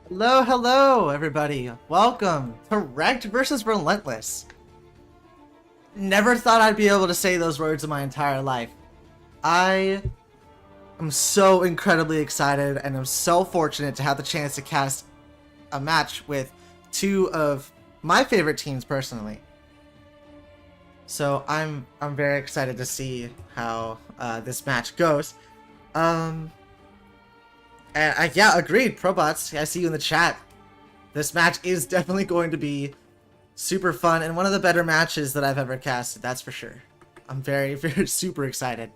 Hello, hello, everybody. Welcome to REKT versus Relentless. Never thought I'd be able to say those words in my entire life. I am so incredibly excited, and I'm so fortunate to have the chance to cast a match with two of my favorite teams personally. So I'm very excited to see how this match goes. And yeah, agreed, Probots. I see you in the chat. This match is definitely going to be super fun and one of the better matches that I've ever casted, that's for sure. I'm very super excited.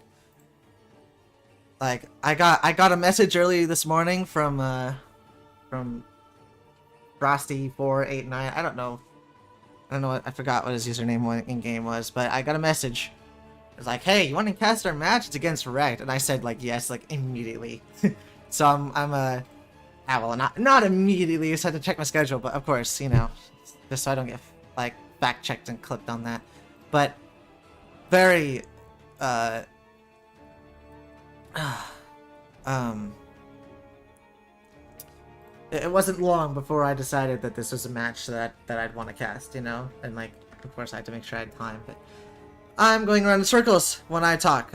Like I got a message early this morning from Frosty489. I don't know what, I forgot what his username in game was, but I got a message. It was like, "Hey, you want to cast our match? It's against REKT." And I said like yes, like immediately. So well, not immediately. I just had to check my schedule, but of course, you know, just so I don't get like fact checked and clipped on that. But very it wasn't long before I decided that this was a match that I'd want to cast, you know, and like of course I had to make sure I had time. But I'm going around in circles when I talk.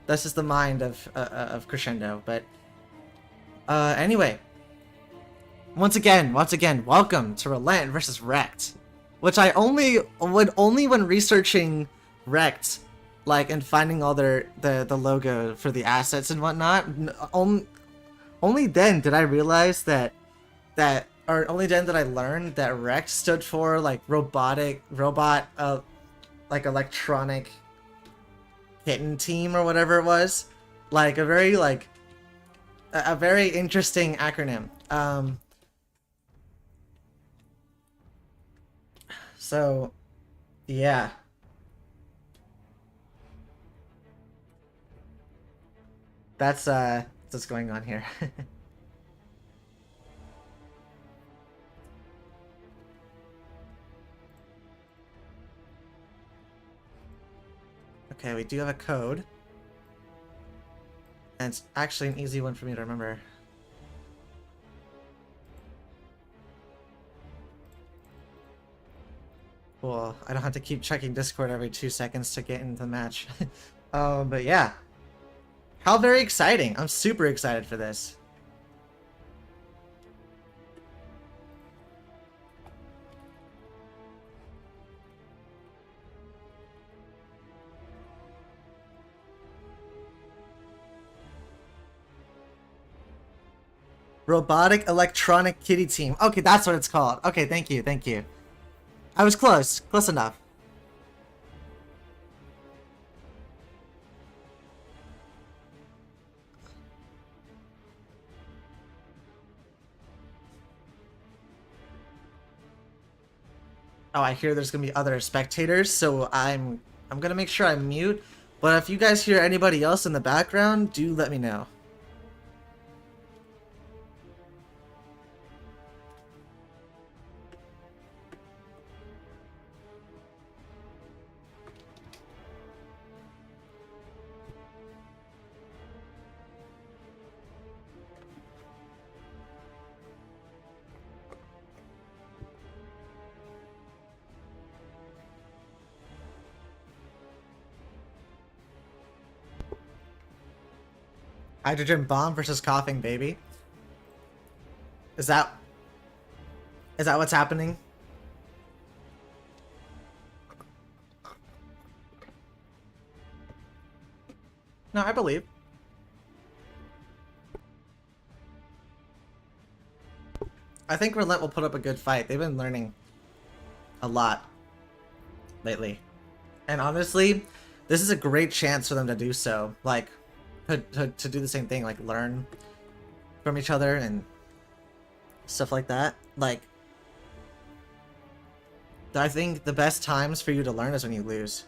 That's just the mind of Crescendo. But anyway, once again, welcome to Relent versus REKT, which I only when researching REKT, like, and finding all the logo for the assets and whatnot. Only then did I realize or only then did I learn that REKT stood for like robot, like electronic kitten team or whatever it was, like a very interesting acronym. So yeah, that's what's going on here. Okay, we do have a code. And it's actually an easy one for me to remember. Cool. I don't have to keep checking Discord every 2 seconds to get into the match. But yeah. How very exciting. I'm super excited for this. Robotic Electronic Kitty Team. Okay, that's what it's called. Okay, thank you. I was close enough. Oh, I hear there's gonna be other spectators, so I'm gonna make sure I mute. But if you guys hear anybody else in the background, do let me know. Hydrogen bomb versus coughing baby. Is that what's happening? No, I believe. I think Relent will put up a good fight. They've been learning a lot lately. And honestly, this is a great chance for them to do so. Like, to do the same thing, like learn from each other and stuff like that. Like, I think the best times for you to learn is when you lose.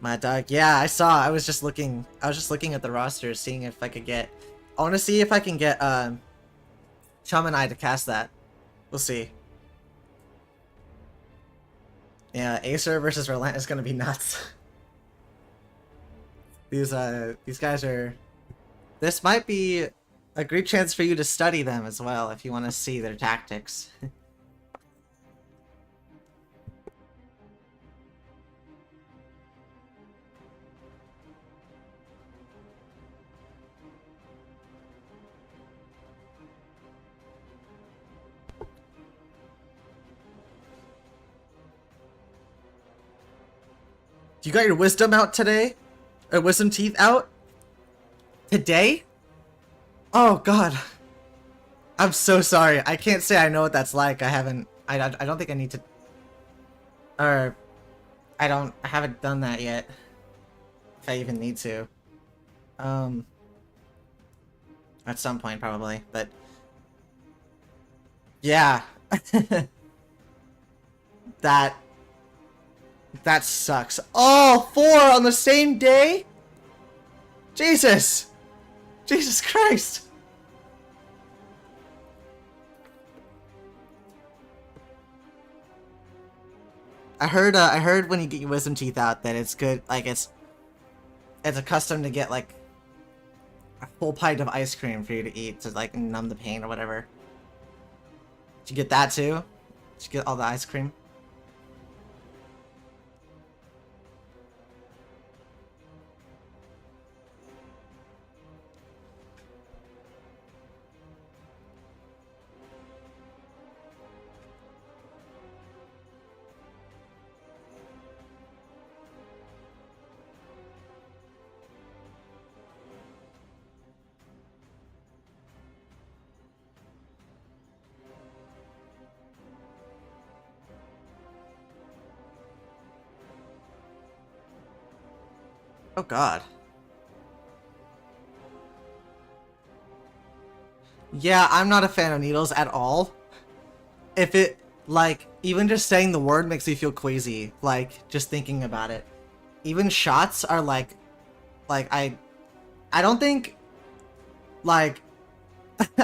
Mad Dog, yeah, I saw. I was just looking at the roster, seeing if I could get. I want to see if I can get Chum and I to cast that. We'll see. Yeah, Acer versus Relent is gonna be nuts. These guys are This might be a great chance for you to study them as well if you want to see their tactics. You got your wisdom out today? Or wisdom teeth out? Today? Oh god. I'm so sorry. I can't say I know what that's like. I don't think I need to... Or... I haven't done that yet. If I even need to. At some point, probably. But... Yeah. That sucks. Oh, 4 on the same day? Jesus! Jesus Christ! I heard when you get your wisdom teeth out that it's good, like it's accustomed to get like a full pint of ice cream for you to eat to like numb the pain or whatever. Did you get that too? Did you get all the ice cream? Oh god. Yeah, I'm not a fan of needles at all. If it, like, even just saying the word makes me feel queasy, like, just thinking about it. Even shots are like I don't think, like,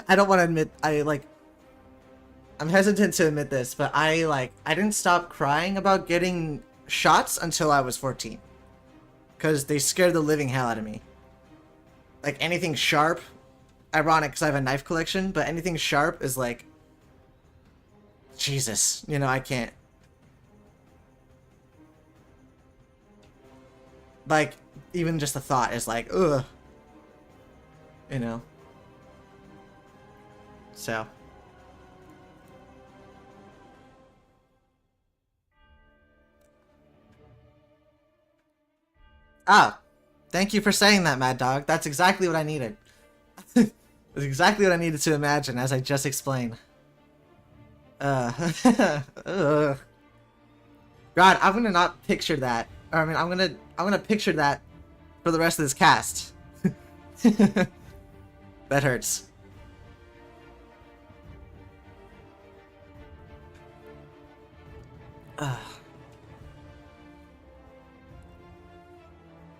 I don't want to admit, I'm hesitant to admit this, but I didn't stop crying about getting shots until I was 14. Because they scared the living hell out of me. Like, anything sharp, ironic because I have a knife collection, but anything sharp is like, Jesus, you know, I can't. Like, even just the thought is like, ugh. You know? So. Ah, thank you for saying that, Mad Dog. That's exactly what I needed. That's exactly what I needed to imagine, as I just explained. God, I'm gonna not picture that. Or, I mean, I'm gonna picture that for the rest of this cast. That hurts.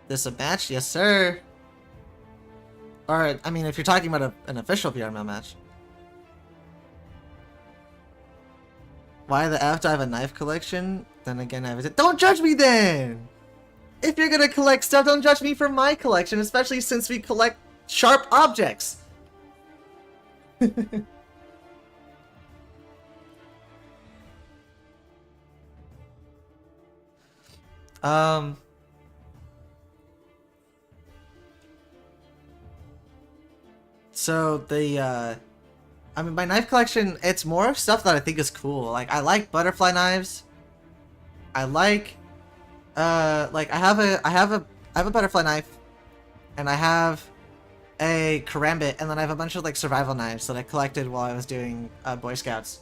This a match? Yes, sir. Or, I mean, if you're talking about an official VRML match. Why the F do I have a knife collection? Then again, I have it. Don't judge me then! If you're gonna collect stuff, don't judge me for my collection, especially since we collect sharp objects. So the, I mean, my knife collection, it's more of stuff that I think is cool. Like, I like butterfly knives. I like I have a butterfly knife, and I have a karambit, and then I have a bunch of like survival knives that I collected while I was doing Boy Scouts.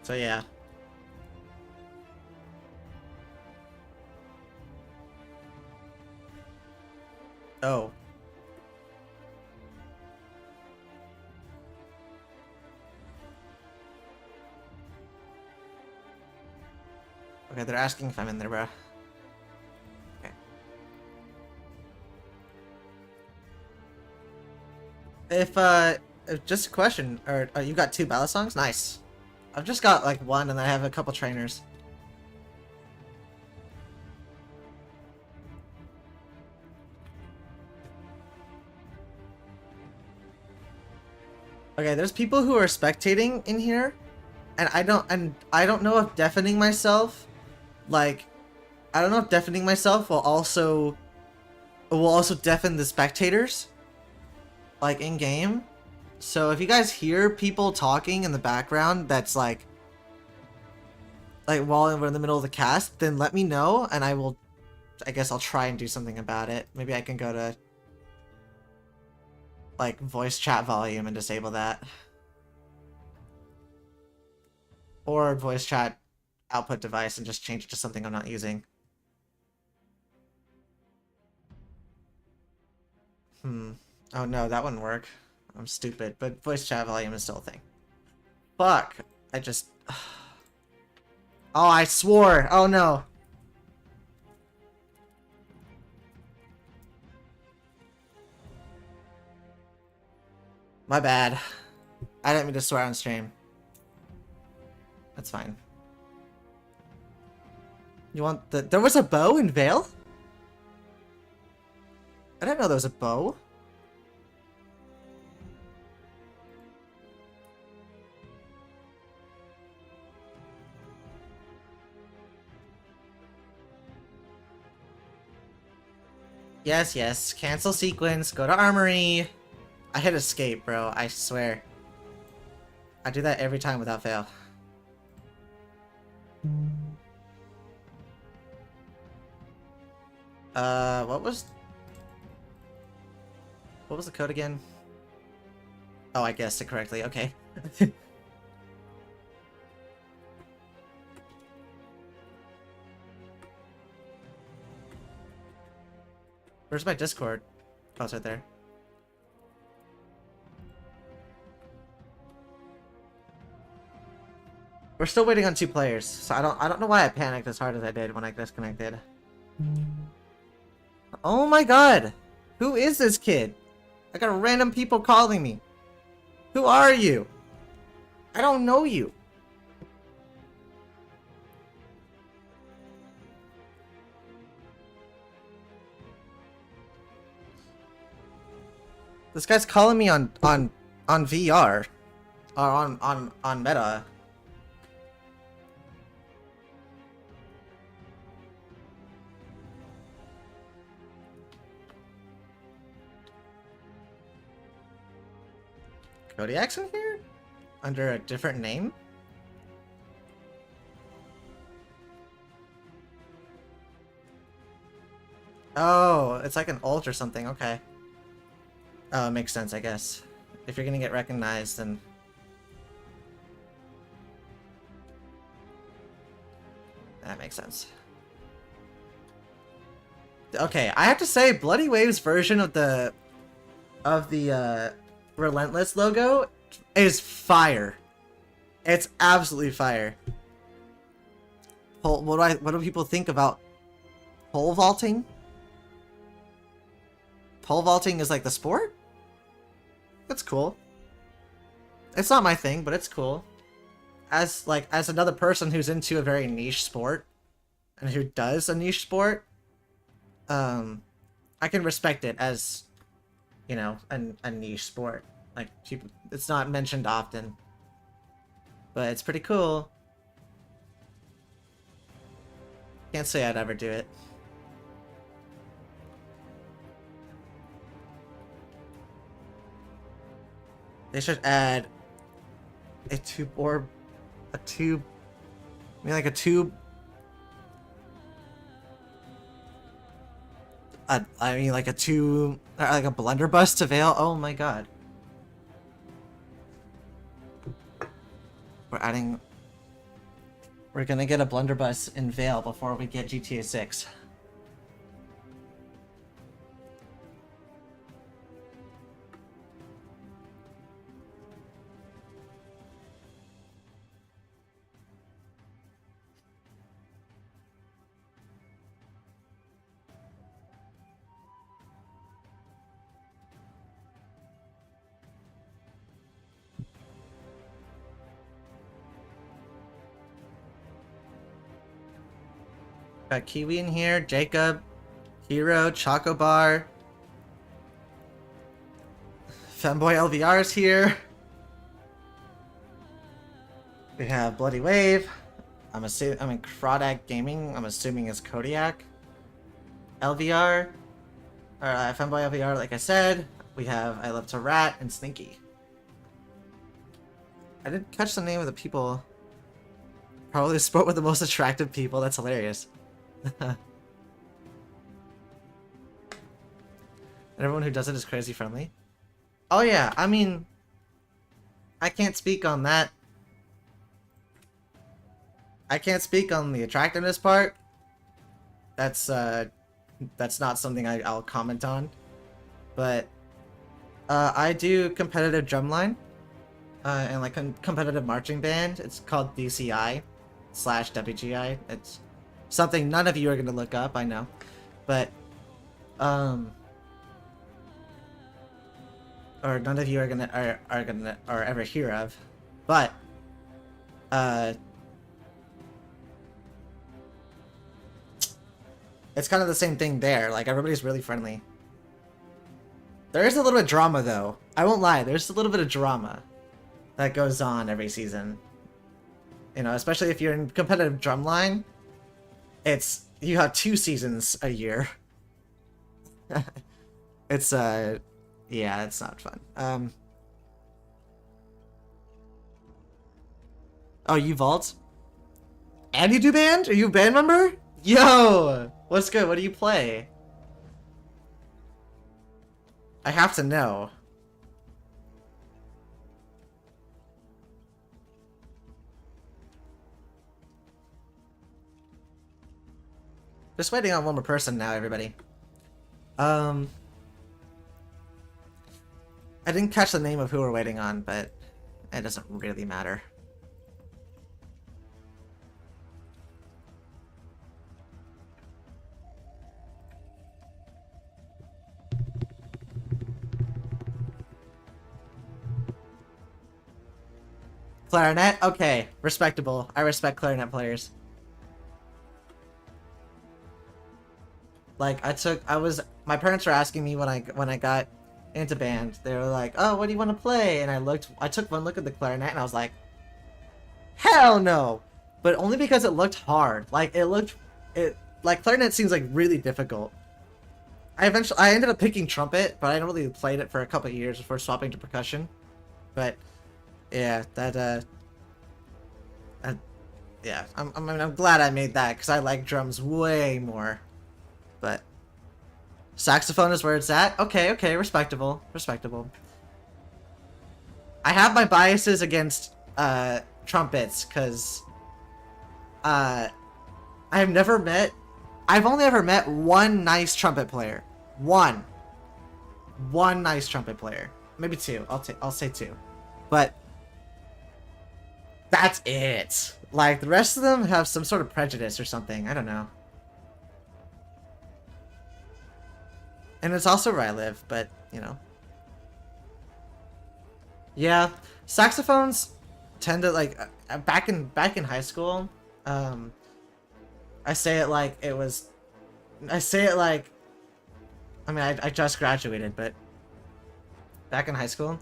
So yeah. Oh. Okay, they're asking if I'm in there, bro. Okay. If just a question, or you got 2 ballad songs? Nice. I've just got like 1, and then I have a couple trainers. Okay, there's people who are spectating in here, and I don't know if deafening myself, like, I don't know if deafening myself will also deafen the spectators, like in game. So if you guys hear people talking in the background, that's like while we're in the middle of the cast, then let me know, and I guess I'll try and do something about it. Maybe I can go to like voice chat volume and disable that. Or voice chat output device and just change it to something I'm not using. Oh no, that wouldn't work. I'm stupid, but voice chat volume is still a thing. Fuck. I just... Oh, I swore! Oh no! My bad. I didn't mean to swear on stream. That's fine. You want the... There was a bow in VAIL? I didn't know there was a bow. Yes, yes. Cancel sequence. Go to armory. I hit escape, bro. I swear. I do that every time without fail. What was the code again? Oh, I guessed it correctly. Okay. Where's my Discord? Oh, it's right there. We're still waiting on 2 players, so I don't know why I panicked as hard as I did when I disconnected. Oh my god! Who is this kid? I got random people calling me. Who are you? I don't know you. This guy's calling me on VR. Or on Meta. Kodiak's in here? Under a different name? Oh, it's like an alt or something, okay. Oh, it makes sense, I guess. If you're gonna get recognized, then... That makes sense. Okay, I have to say, Bloody Wave's version of the Relentless logo is fire. It's absolutely fire. What do people think about pole vaulting? Pole vaulting is like the sport? That's cool. It's not my thing, but it's cool. As another person who's into a very niche sport and who does a niche sport, I can respect it as, you know, a niche sport. Like, it's not mentioned often, but it's pretty cool. Can't say I'd ever do it. They should add a tube orb, a tube. I mean, like a tube. I mean, like a tube, like a blunderbuss to VAIL. Oh my god. We're gonna get a blunderbuss in VAIL before we get GTA 6. Got Kiwi in here, Jacob, Hero, Chocobar, Femboy LVR's here. We have Bloody Wave. I'm in Crawdad Gaming. I'm assuming is Kodiak. LVR. Or Femboy LVR, like I said. We have I Love to Rat and Slinky. I didn't catch the name of the people. Probably the sport with the most attractive people. That's hilarious. And everyone who does it is crazy friendly. Oh yeah, I mean, I can't speak on that. I can't speak on the attractiveness part. That's not something I'll comment on. But I do competitive drumline and like competitive marching band. It's called DCI/WGI. It's something none of you are gonna look up, I know, but or none of you are ever hear of, but it's kind of the same thing there. Like, everybody's really friendly. There is a little bit of drama, though. I won't lie. There's a little bit of drama that goes on every season. You know, especially if you're in competitive drumline, you have 2 seasons a year. It's yeah, it's not fun. Oh, you vault? And you do band? Are you a band member? Yo! What's good? What do you play? I have to know. Just waiting on one more person now, everybody. I didn't catch the name of who we're waiting on, but it doesn't really matter. Clarinet? Okay, respectable. I respect clarinet players. Like, my parents were asking me when I got into band. They were like, "Oh, what do you want to play?" And I took one look at the clarinet and I was like, "Hell no!" But only because it looked hard. Like, like clarinet seems like really difficult. I ended up picking trumpet, but I didn't really played it for a couple of years before swapping to percussion. But yeah, yeah, I'm glad I made that because I like drums way more. But saxophone is where it's at. Okay, respectable. I have my biases against trumpets because I've only ever met one nice trumpet player. One nice trumpet player. Maybe 2. I'll say 2. But that's it. Like, the rest of them have some sort of prejudice or something. I don't know. And it's also where I live, but, you know. Yeah, saxophones tend to, like, back in high school, I say it like, I mean, I just graduated, but back in high school,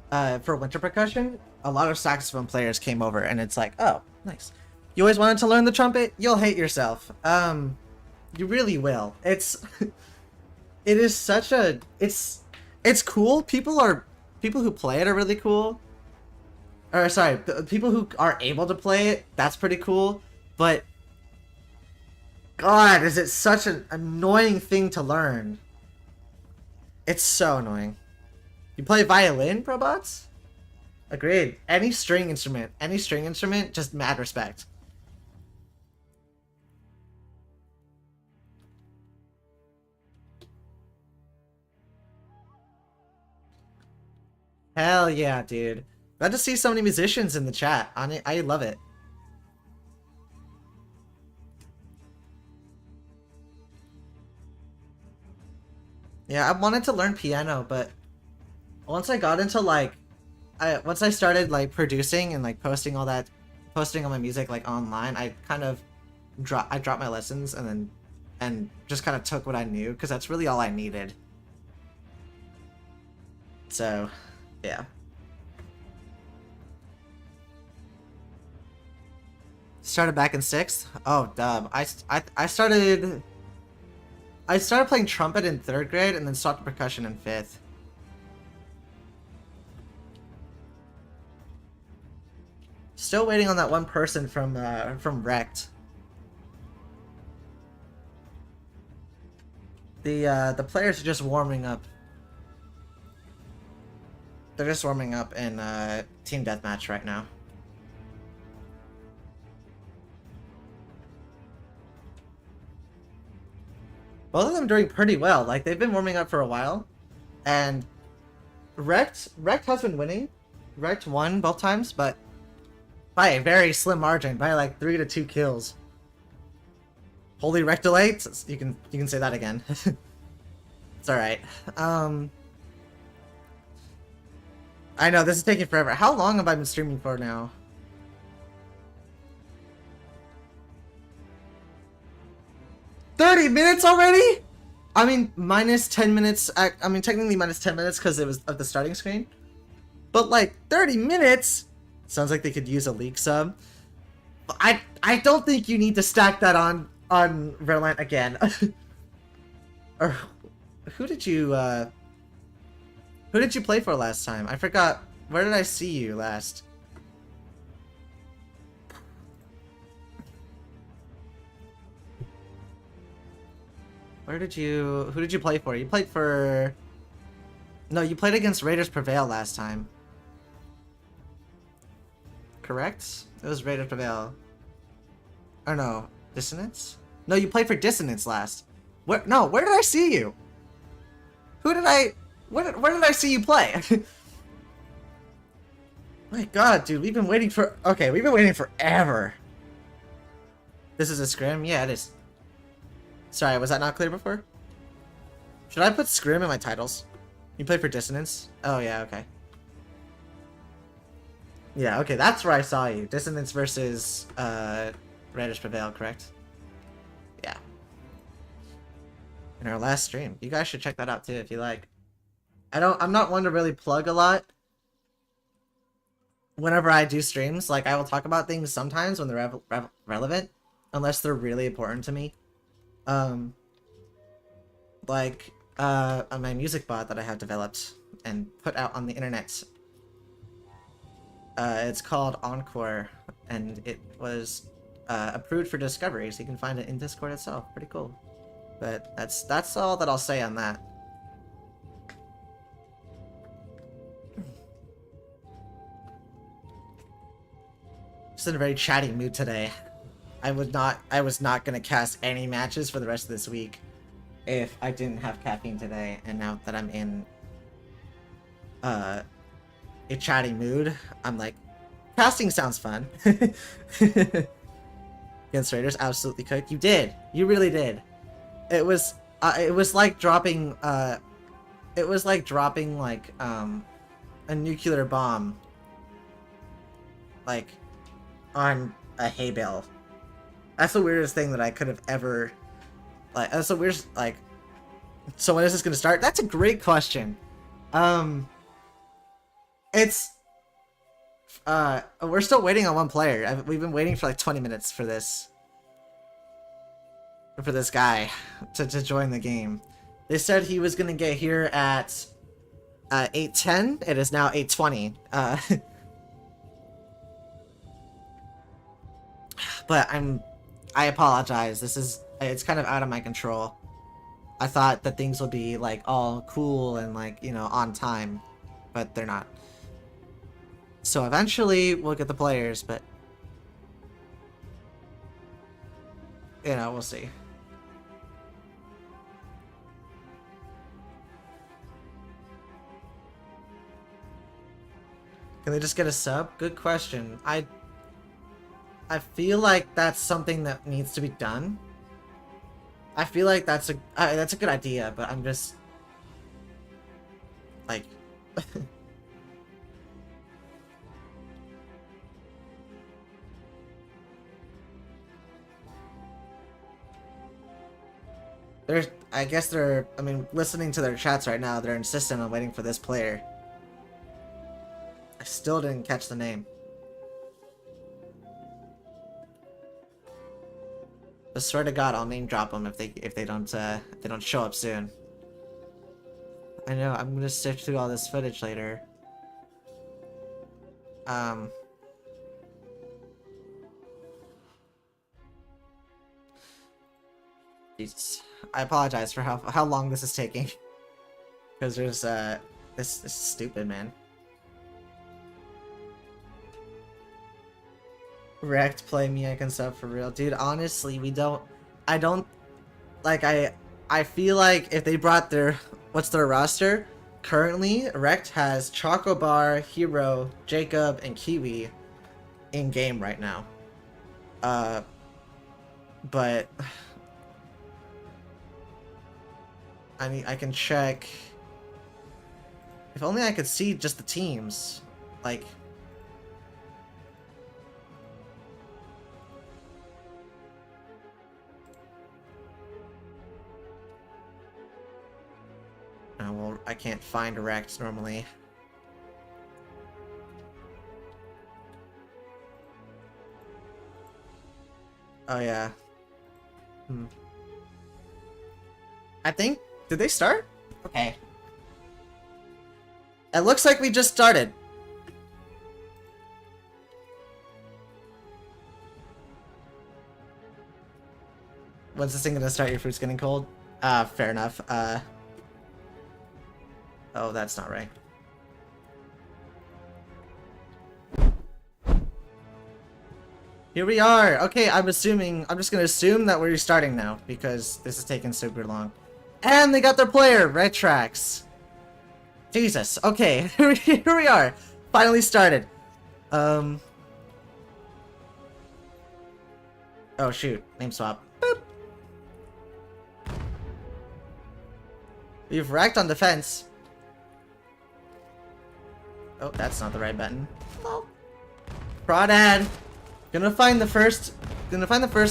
for winter percussion, a lot of saxophone players came over, and it's like, oh, nice. You always wanted to learn the trumpet? You'll hate yourself. You really will. It is such a, it's cool. People who play it are really cool. Or, sorry, people who are able to play it, that's pretty cool. But, God, is it such an annoying thing to learn. It's so annoying. You play violin, Probots? Agreed. Any string instrument, just mad respect. Hell yeah, dude. Glad to see so many musicians in the chat. I love it. Yeah, I wanted to learn piano, but once I got into, like, once I started, like, producing and, like, posting all my music, like, online, I kind of I dropped my lessons and just kind of took what I knew, because that's really all I needed. So, yeah. Started back in 6th? Oh, dub. I started playing trumpet in 3rd grade and then swapped to percussion in 5th. Still waiting on that one person from REKT. The players are just warming up. They're just warming up in team deathmatch right now. Both of them doing pretty well. Like, they've been warming up for a while, and REKT has been winning. REKT won both times, but by a very slim margin, by like 3 to 2 kills. Holy REKT delay? You can say that again. It's alright. I know, this is taking forever. How long have I been streaming for now? $30 already? I mean, minus 10 minutes. I mean, technically minus 10 minutes because it was of the starting screen. But like 30 minutes? Sounds like they could use a league sub. I don't think you need to stack that on Relent again. Or who did you play for last time? I forgot. Where did I see you last? Who did you play for? You played for... No, you played against Raiders Prevail last time. Correct? It was Raiders Prevail. Or no, Dissonance? No, you played for Dissonance last. Where did I see you? Where did I see you play? My god, dude, we've been waiting for... Okay, we've been waiting forever. This is a scrim? Yeah, it is. Sorry, was that not clear before? Should I put scrim in my titles? You played for Dissonance? Oh, yeah, okay. Yeah, okay, that's where I saw you. Dissonance versus, Raiders Prevail, correct? Yeah. In our last stream. You guys should check that out, too, if you like. I'm not one to really plug a lot. Whenever I do streams, like, I will talk about things sometimes when they're relevant. Unless they're really important to me. Like, on my music bot that I have developed and put out on the internet. It's called Encore, and it was approved for discovery, so you can find it in Discord itself. Pretty cool. But that's all that I'll say on that. Just in a very chatty mood today. I was not gonna cast any matches for the rest of this week if I didn't have caffeine today, and now that I'm in a chatty mood, I'm like, casting sounds fun. Against Raiders, absolutely cooked. You did. You really did. It was like dropping a nuclear bomb like on a hay bale. That's the weirdest thing that I could have ever... Like, that's the weirdest, like... So when is this gonna start? That's a great question. It's... we're still waiting on one player. We've been waiting for like 20 minutes for this. For this guy to join the game. They said he was gonna get here at 8:10. It is now 8:20. But I apologize. It's kind of out of my control. I thought that things would be like all cool and like, you know, on time, but they're not. So eventually we'll get the players, but you know, we'll see. Can they just get a sub? Good question. I feel like that's something that needs to be done. I feel like that's a good idea, but I'm just like I mean, listening to their chats right now, they're insistent on waiting for this player. I still didn't catch the name. I swear to God, I'll name drop them if they don't show up soon. I know, I'm gonna sift through all this footage later. Jesus. I apologize for how long this is taking. Because there's, this is stupid, man. REKT, play me, I can sub for real. Dude, honestly, I feel like if they brought what's their roster? Currently, REKT has Chocobar, Hero, Jacob, and Kiwi in game right now. But I mean, I can check. If only I could see just the teams. Like, oh, well, I can't find REKT normally. Oh yeah. I think, did they start? Okay. It looks like we just started. When's this thing gonna start? Your fruit's getting cold? Fair enough. Oh, that's not right. Here we are! Okay, I'm just gonna assume that we're starting now, because this is taking super long. And they got their player! Red Tracks. Jesus, okay, here we are! Finally started. Oh shoot, name swap. Boop. We've REKT on defense. Oh, that's not the right button. Oh. Crawdad! Gonna find the first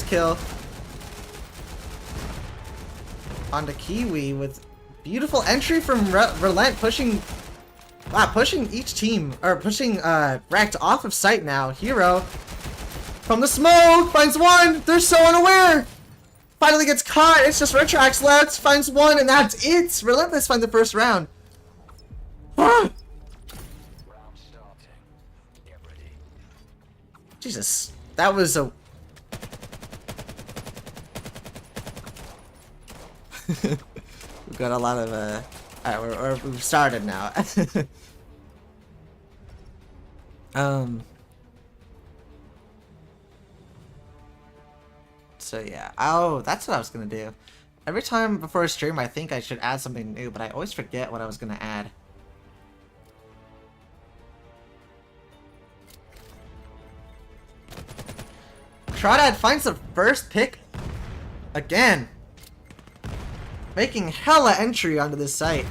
kill. Onto Kiwi with beautiful entry from Relent, pushing each team, or pushing REKT off of site now. Hero from the smoke finds one. They're so unaware. Finally gets caught. It's just Red Tracks left. Finds one, and that's it. Relentless find the first round. Jesus, that was a. We've got a lot of alright, we've started now. So yeah. Oh, that's what I was gonna do. Every time before a stream, I think I should add something new, but I always forget what I was gonna add. Crawdad finds the first pick again. Making hella entry onto this site.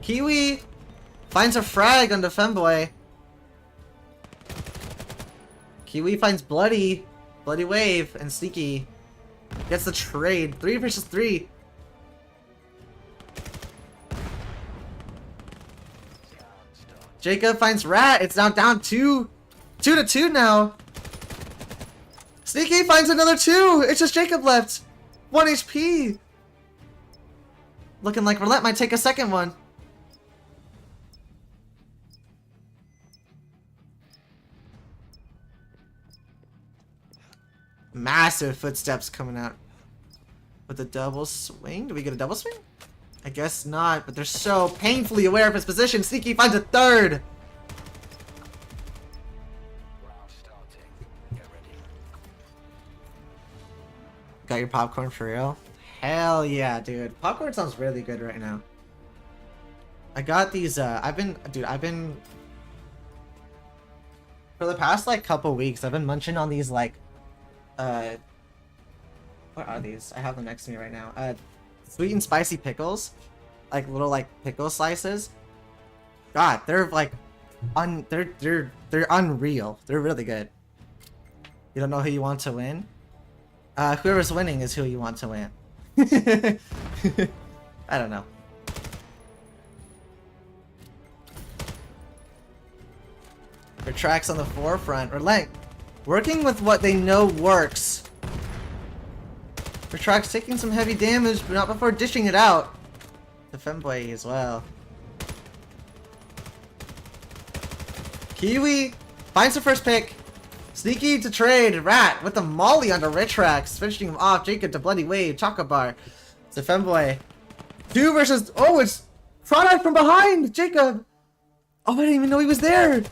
Kiwi finds a frag onto Femboy. Kiwi finds Bloody Wave, and Sneaky gets the trade. 3 versus 3. Jacob finds Rat. It's now down 2 to 2 now. Sneaky finds another 2. It's just Jacob left. 1 HP. Looking like Relent might take a second one. Massive footsteps coming out with a double swing. Do we get a double swing? I guess not, but they're so painfully aware of his position. Sneaky finds a third. Got your popcorn for real? Hell yeah, dude. Popcorn sounds really good right now. I got these, I've been, for the past, like, couple weeks, I've been munching on these, like, what are these? I have them next to me right now. Sweet and spicy pickles. Like, little, like, pickle slices. God, they're, like, they're unreal. They're really good. You don't know who you want to win? Whoever's winning is who you want to win. I don't know. Her tracks on the forefront. Relent Working with what they know works. Retract's taking some heavy damage, but not before dishing it out. The femboy as well. Kiwi finds the first pick. Sneaky to trade. Rat with the molly onto Retrax, finishing him off. Jacob to Bloody Wave. Chocobar. It's a femboy. 2 versus... Oh, it's Crawdad from behind. Jacob. Oh, I didn't even know he was there.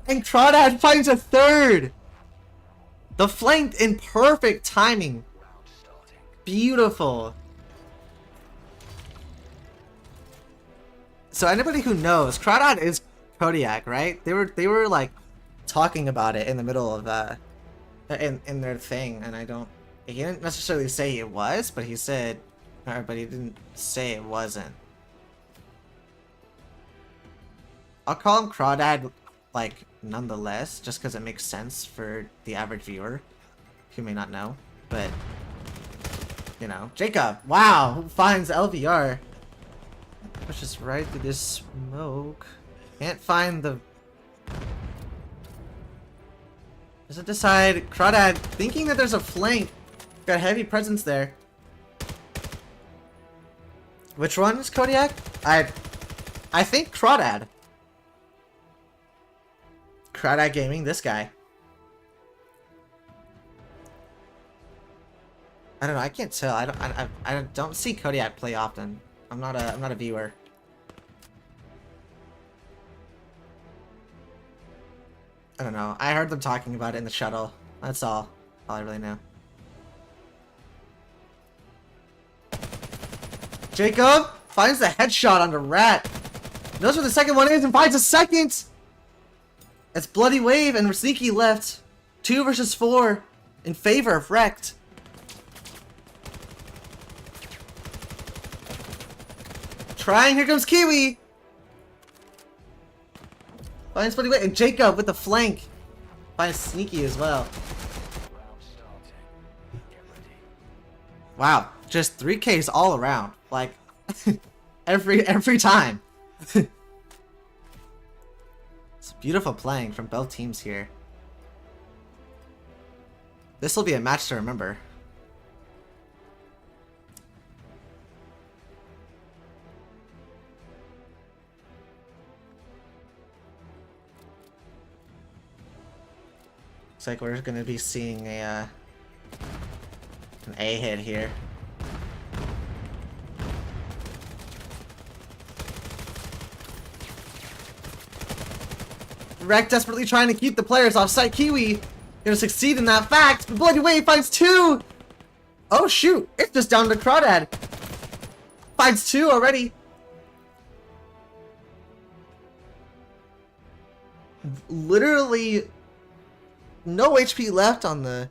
And Crawdad finds a third. The flank in perfect timing. Beautiful. So anybody who knows, Crawdad is Kodiak, right? They were like talking about it in the middle of in their thing, and he didn't necessarily say it was, but he said, but he didn't say it wasn't. I'll call him Crawdad, like, nonetheless, just because it makes sense for the average viewer who may not know, but you know. Jacob, wow, who finds LVR? Pushes right through this smoke. Can't find the... Does it decide? Crawdad, thinking that there's a flank. Got heavy presence there. Which one is Kodiak? I think Crawdad. Crawdad Gaming, this guy. I don't know, I can't tell. I don't see Kodiak play often. I'm not a viewer. I don't know. I heard them talking about it in the shuttle. That's all I really know. Jacob finds the headshot on the Rat. Knows where the second one is and finds a second. It's Bloody Wave and Sneaky left. 2 versus 4 in favor of REKT. Trying, here comes Kiwi! Finds Bloody Wave, and Jacob with the flank. Finds Sneaky as well. Wow, just 3Ks all around. Like, every time. It's beautiful playing from both teams here. This will be a match to remember. Looks like we're gonna be seeing an A hit here. REKT desperately trying to keep the players off site. Kiwi gonna succeed in that fact, but Bloody Wave finds 2! Oh shoot, it's just down to Crawdad. Finds 2 already. Literally no HP left on the...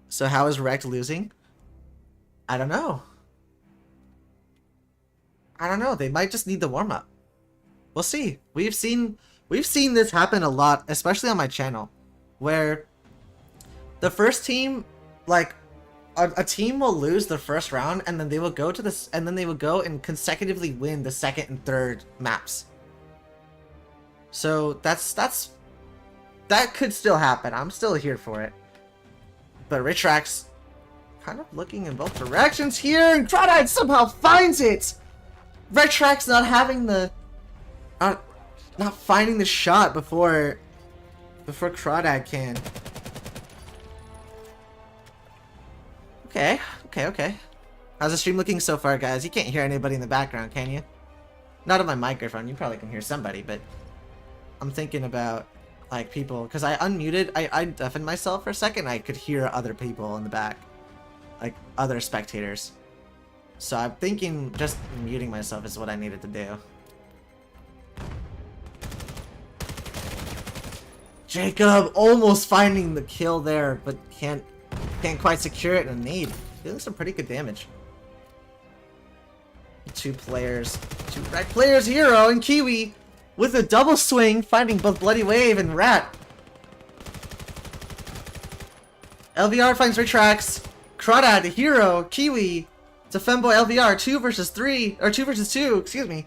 So how is REKT losing? I don't know. I don't know. They might just need the warm-up. We'll see. We've seen this happen a lot, especially on my channel, where the first team, like, a team will lose the first round, and then they will go to this, and then they will go and consecutively win the second and third maps. So that could still happen. I'm still here for it. But Retrax kind of looking in both directions here, and Crawdad somehow finds it. Retrax not having the, not finding the shot before Crawdad can. Okay. How's the stream looking so far, guys? You can't hear anybody in the background, can you? Not on my microphone. You probably can hear somebody, but I'm thinking about, like, people, because I unmuted, I deafened myself for a second. I could hear other people in the back, like other spectators. So I'm thinking just muting myself is what I needed to do. Jacob almost finding the kill there, but can't quite secure it in a nade. Doing some pretty good damage. 2 players, 2 REKT players, Hero and Kiwi, with a double swing, finding both Bloody Wave and Rat. LVR finds Retrax. Crawdad, Hero, Kiwi. It's a femboy LVR, 2 versus 3, or 2 versus 2, excuse me.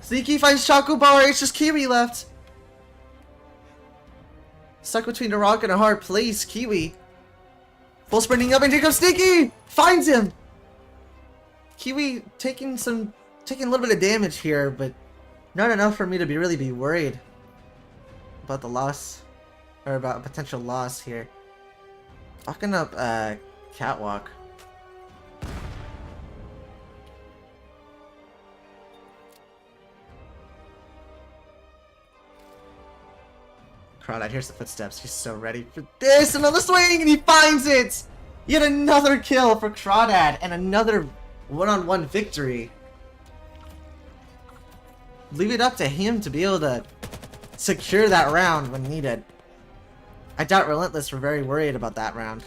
Sneaky finds Chocobar, it's just Kiwi left. Stuck between a rock and a hard place. Kiwi. Full sprinting up and here comes Sneaky! Finds him! Kiwi taking a little bit of damage here, but not enough for me to really be worried about the loss, or about a potential loss here. Walking up catwalk. Crawdad, here's the footsteps. He's so ready for this. Another swing, and he finds it! Yet another kill for Crawdad, and another one-on-one victory. Leave it up to him to be able to secure that round when needed. I doubt Relentless were very worried about that round.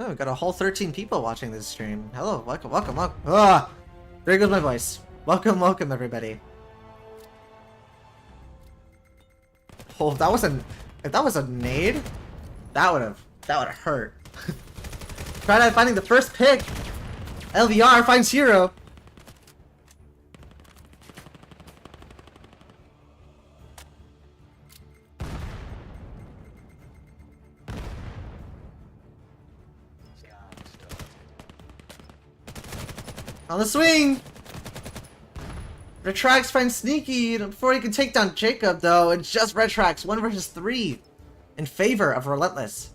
Oh, we got a whole 13 people watching this stream. Hello, welcome, welcome, welcome. Ah, there goes my voice. Welcome, welcome, everybody. Oh, if that was a nade, that would have hurt. Try finding the first pick. LVR finds Hero. On the swing! Retrax finds Sneaky before he can take down Jacob, though. It's just Retrax, 1 versus 3 in favor of Relentless.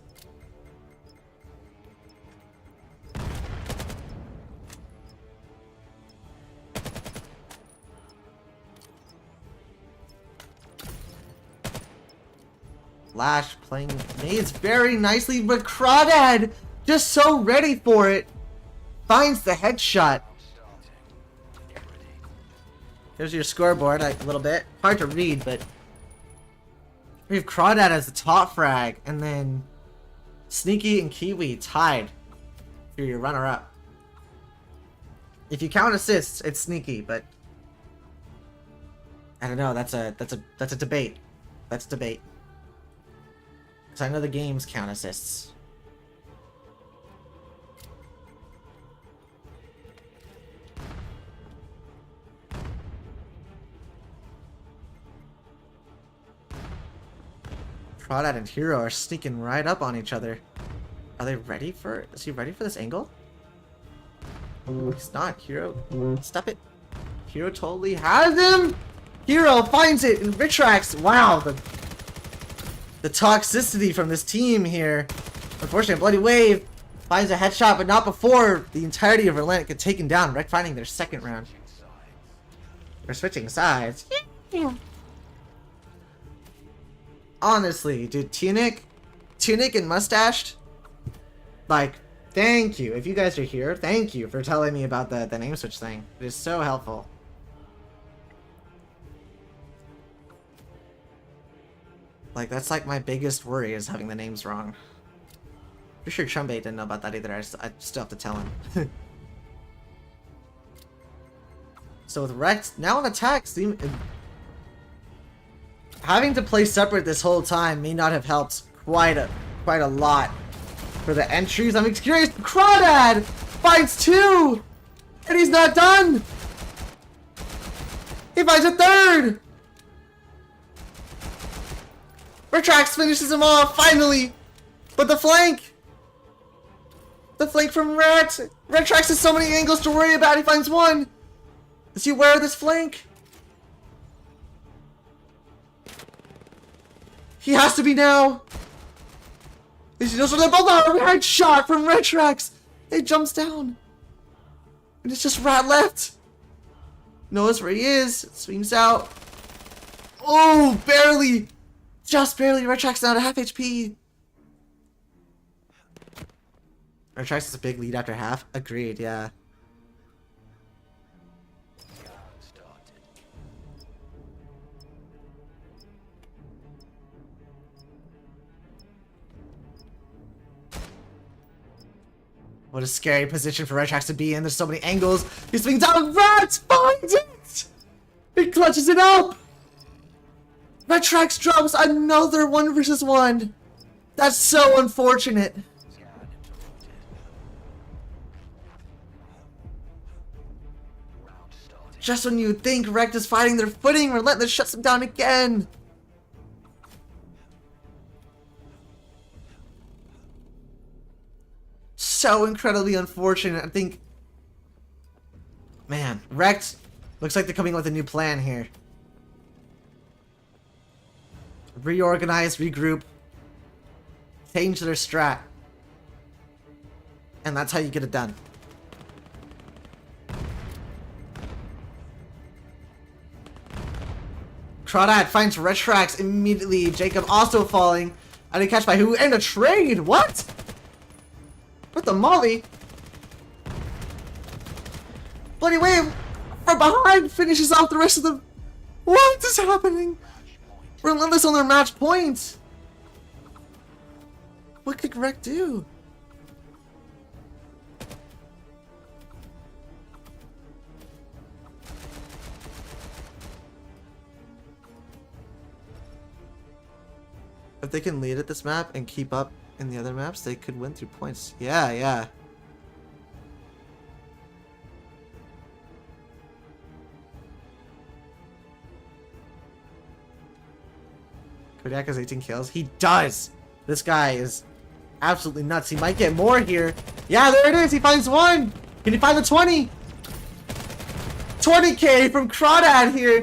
Lash playing nades very nicely, but Crawdad just so ready for it. Finds the headshot. Here's your scoreboard, a little bit. Hard to read, but we have Crawdad as the top frag, and then Sneaky and Kiwi tied for your runner-up. If you count assists, it's Sneaky, but I don't know. That's a debate. That's a debate. Because I know the games count assists. Crawdad and Hero are sneaking right up on each other. Are they ready for... Is he ready for this angle? He's not. Hero, stop it. Hero totally has him! Hero finds it and Retrax. Wow, the toxicity from this team here. Unfortunately, Bloody Wave finds a headshot, but not before the entirety of Relent get taken down. Rek finding their second round. They're switching sides. Yeah. Honestly, dude, Tunic and Mustached, like, thank you. If you guys are here, thank you for telling me about the name switch thing. It is so helpful. Like, that's like my biggest worry is having the names wrong. Pretty sure Chumbay didn't know about that either. I still have to tell him. So with REKT now on attack, having to play separate this whole time may not have helped quite a lot for the entries. I'm curious. Crawdad finds 2, and he's not done. He finds a 3rd. Retrax finishes him off finally, but the flank from REKT. Retrax has so many angles to worry about. He finds 1. Is he aware of this flank? He has to be now. He knows where they're both are. Headshot from Retrax. It jumps down. And it's just Rat left. Knows where he is. Swings out. Oh, barely. Just barely. Retrax down to half HP. Retrax is a big lead after half. Agreed, yeah. What a scary position for Retrax to be in. There's so many angles. He swings down. Rat finds it! He clutches it up! Retrax drops another 1 versus 1. That's so unfortunate. Just when you think REKT is finding their footing, Relentless shuts them down again. So incredibly unfortunate. I think, man, REKT looks like they're coming up with a new plan here. Reorganize, regroup, change their strat. And that's how you get it done. Crawdad finds Retrax immediately. Jacob also falling. I didn't catch by who? And a trade! What? With the molly? Bloody Wave from behind finishes off the rest of the... What is happening? Relentless on their match points. What could REKT do? If they can lead at this map and keep up in the other maps, they could win through points. Yeah, yeah. Kodiak has 18 kills. He does! This guy is absolutely nuts. He might get more here. Yeah, there it is! He finds one! Can he find the 20? 20k from Crawdad here!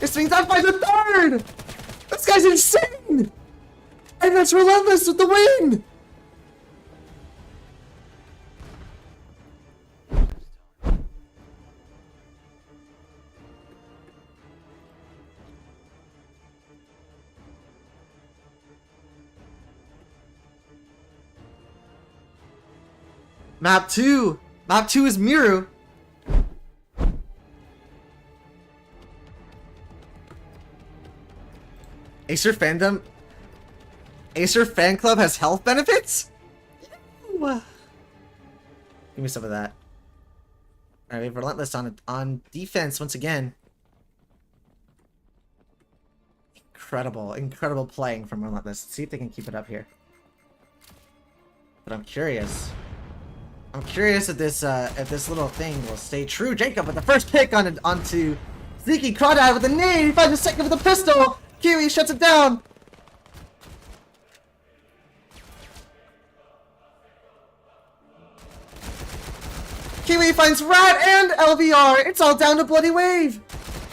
This means that finds a third! This guy's insane! And that's Relentless with the win! Map 2! Map 2 is Miru! Acer fandom? Acer fan club has health benefits? Give me some of that. Alright, we have Relentless on defense once again. Incredible playing from Relentless. Let's see if they can keep it up here. But I'm curious. I'm curious if this little thing will stay true. Jacob with the first pick onto Sneaky Crawdad with a nade. He finds a second with a pistol. Kiwi shuts it down. Kiwi finds Rat and LVR. It's all down to Bloody Wave.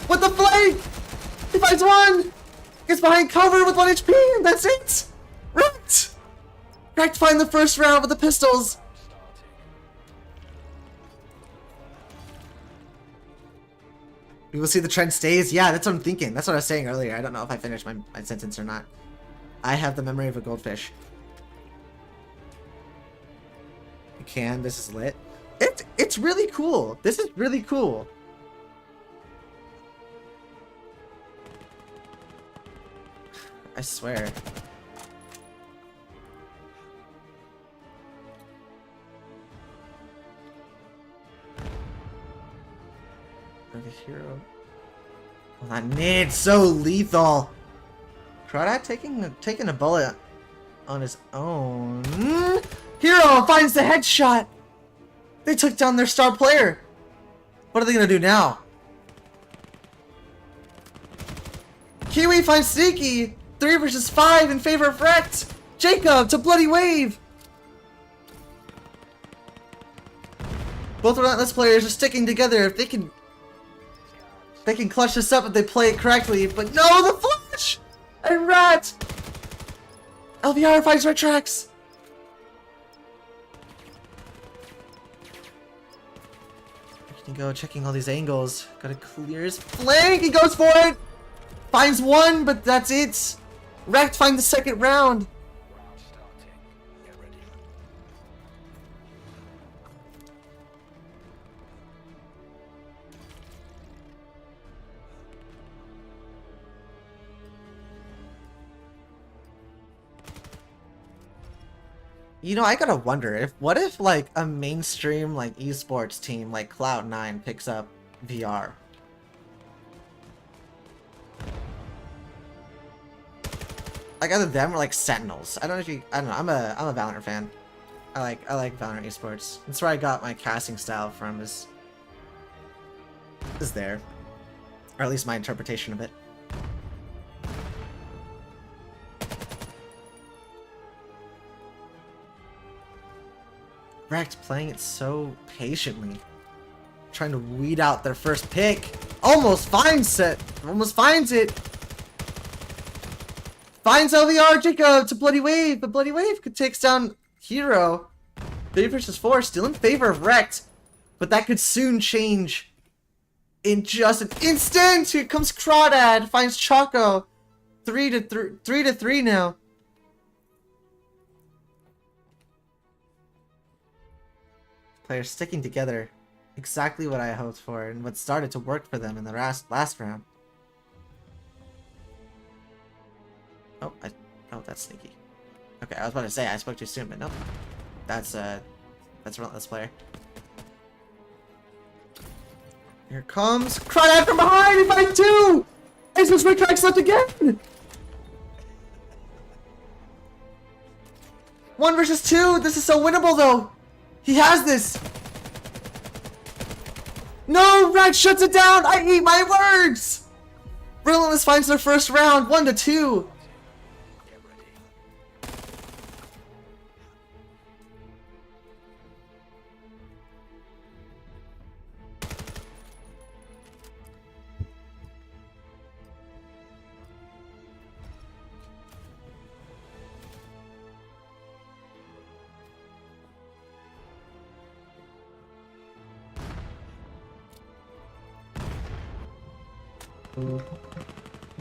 With the flank. He finds one. Gets behind cover with 1 HP. And that's it. REKT. REKT find the first round with the pistols. We will see the trend stays. Yeah, that's what I'm thinking. That's what I was saying earlier. I don't know if I finished my sentence or not. I have the memory of a goldfish. You can. This is lit. It's really cool. This is really cool. I swear. The hero. Well, that nade's so lethal. Crawdad taking a bullet on his own. Hero finds the headshot. They took down their star player. What are they gonna do now? Kiwi finds Sneaky. 3 versus 5 in favor of REKT. Jacob to Bloody Wave. Both Relentless players are sticking together. If they can clutch this up if they play it correctly. But no, the flash! And Rat! LVR finds Retrax. He can go checking all these angles. Gotta clear his flank. He goes for it. Finds one, but that's it. REKT finds the second round. You know, I gotta wonder what if like a mainstream like esports team like Cloud9 picks up VR. Like either them or like Sentinels. I don't know if you. I don't know. I'm a Valorant fan. I like Valorant esports. That's where I got my casting style from. Is is there. Or at least my interpretation of it. REKT playing it so patiently. Trying to weed out their first pick. Almost finds it. Almost finds it. Finds LVR Jacob to Bloody Wave. But Bloody Wave takes down Hero. 3 versus 4. Still in favor of REKT. But that could soon change. In just an instant. Here comes Crawdad. Finds Choco. 3 to 3 now. Players sticking together. Exactly what I hoped for and what started to work for them in the last round. Oh, that's sneaky. Okay, I was about to say I spoke too soon, but nope. That's Relentless player. Here comes Crawdad from behind. He finds 2. Ace with swing tracks left again. 1 versus 2. This is so winnable though. He has this. No, REKT shuts it down. I eat my words. Relentless finds their first round, 1 to 2.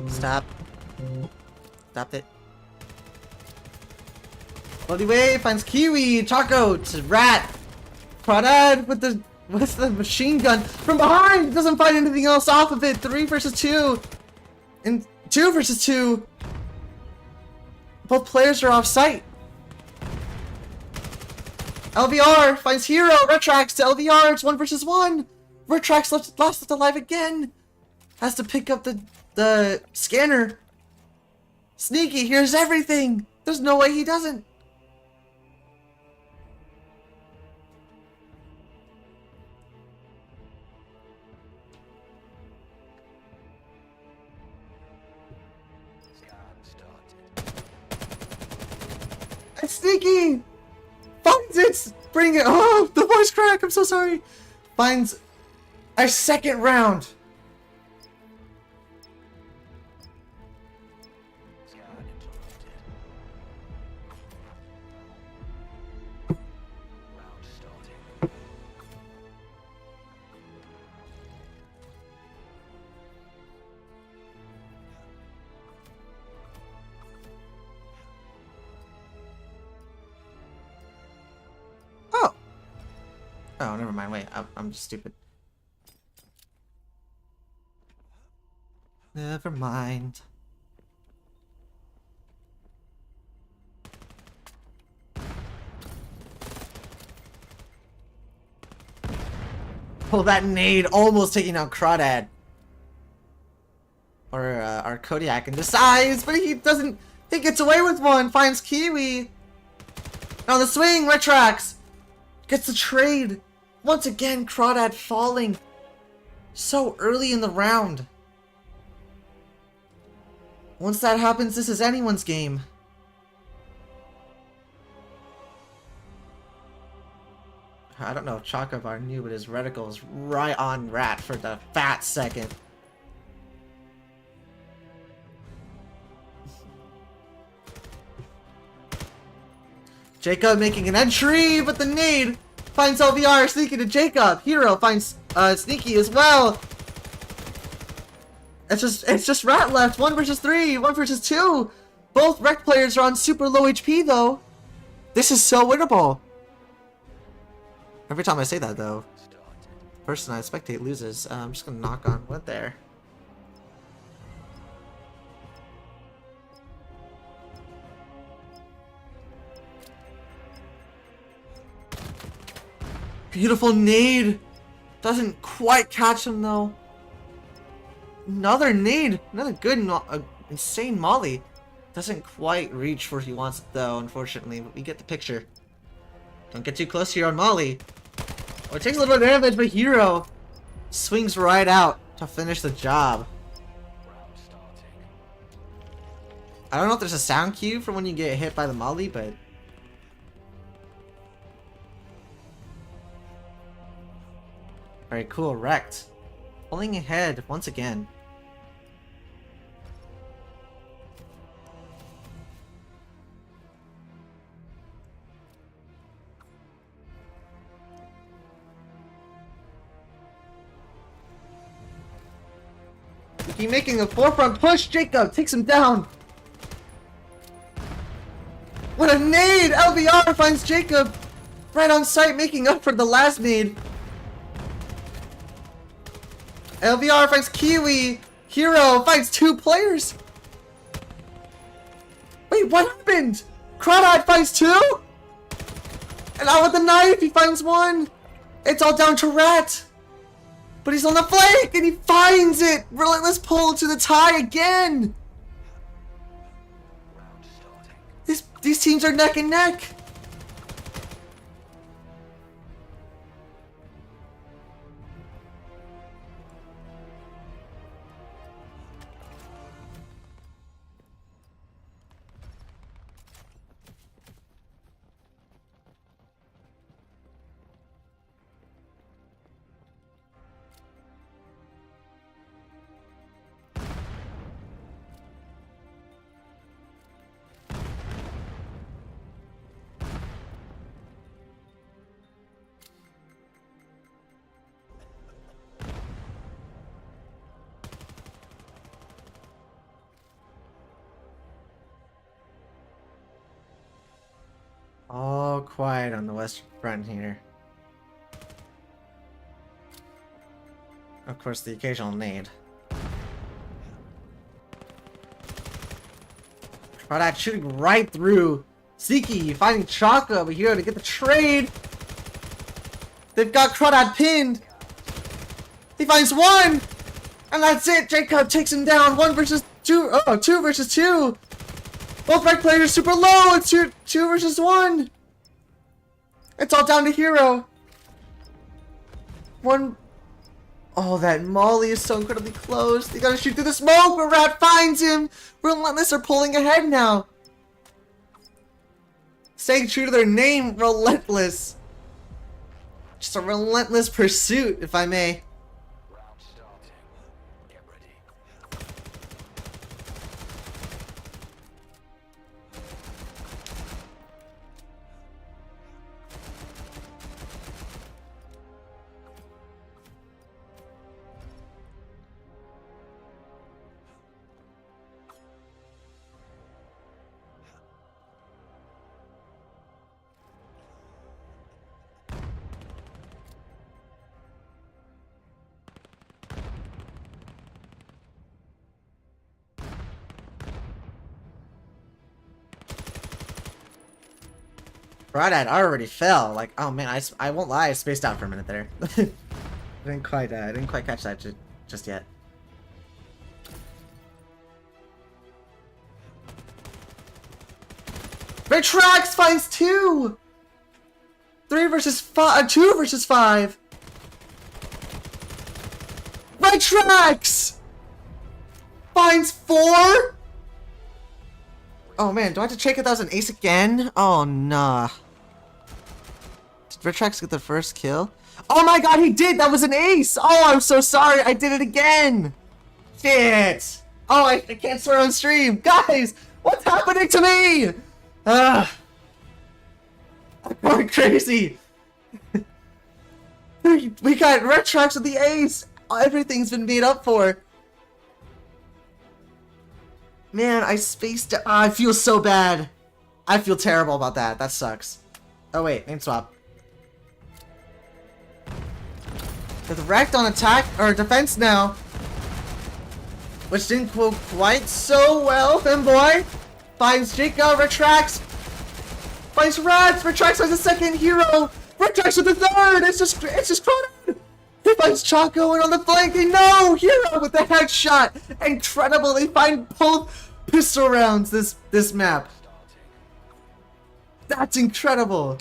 Stop. Stop it. Bloody Wave finds Kiwi. Choco to Rat. Crawdad with the machine gun from behind. Doesn't find anything else off of it. 3 versus 2. And 2 versus 2. Both players are off site. LVR finds Hero. Retrax to LVR. It's 1 versus 1. Retrax left alive again. Has to pick up the scanner. Sneaky hears everything. There's no way he doesn't. And Sneaky finds it. Bring it. Oh, the voice crack. I'm so sorry. Finds our second round. Oh, never mind. Wait, I'm just stupid. Never mind. Oh, that nade almost taking out Crawdad. Or our Kodiak and decides, but he doesn't. He gets away with one. Finds Kiwi. On the swing, Retrax gets the trade. Once again, Crawdad falling so early in the round. Once that happens, this is anyone's game. I don't know if Chocobar knew, but his reticle is right on Rat for the fat second. Jacob making an entry, but the nade finds LVR, Sneaky to Jacob. Hero finds Sneaky as well. It's just Rat left. 1 versus 3, 1 versus 2. Both REKT players are on super low HP though. This is so winnable. Every time I say that though, the person I spectate loses. I'm just gonna knock on wood there. Beautiful nade. Doesn't quite catch him though. Another nade. Another good, insane molly. Doesn't quite reach where he wants it though, unfortunately. But we get the picture. Don't get too close here on molly. Oh, it takes a little bit of damage, but Hero swings right out to finish the job. I don't know if there's a sound cue for when you get hit by the molly, but... Very cool, REKT. Pulling ahead once again. Keep making a forefront push. Jacob takes him down. What a nade! LVR finds Jacob right on site, making up for the last nade. LVR finds Kiwi. Hero finds 2 players. Wait, what happened? Crawdad finds 2? And out with the knife, he finds 1. It's all down to Rat. But he's on the flank and he finds it! Relentless pull to the tie again! These teams are neck and neck! All quiet on the western front here. Of course, the occasional nade. Crawdad shooting right through Siki, finding Chaka over here to get the trade. They've got Crawdad pinned. He finds 1, and that's it. Jacob takes him down. 1 versus 2. Oh, 2 versus 2. Both REKT players are super low. It's 2 versus 1. It's all down to Hero. 1. Oh, that molly is so incredibly close. They gotta shoot through the smoke, but Rat finds him. Relentless are pulling ahead now. Staying true to their name, Relentless. Just a relentless pursuit, if I may. Crawdad already fell. Like, oh man, I won't lie, I spaced out for a minute there. I didn't quite catch that just yet. Retracts finds 2. 3 versus 5. 2 versus 5. Retracts finds 4. Oh man, do I have to check if that was an ace again? Oh nah. Did Retrax get the first kill? Oh my god, he did! That was an ace! Oh, I'm so sorry, I did it again! Shit! Oh, I can't swear on stream! Guys! What's happening to me? I'm going crazy! We got Retrax with the ace! Everything's been made up for. Man, I spaced out. I feel so bad. I feel terrible about that. That sucks. Oh wait, name swap. With REKT on attack or defense now, which didn't go quite so well. Femboy finds Jacob, Retracts, finds Rats, Retracts finds the second Hero, Retracts with the third. It's just Crawdad. He finds Chaco and on the flank. They know Hero with the headshot. Incredible. They find both pistol rounds this map. That's incredible.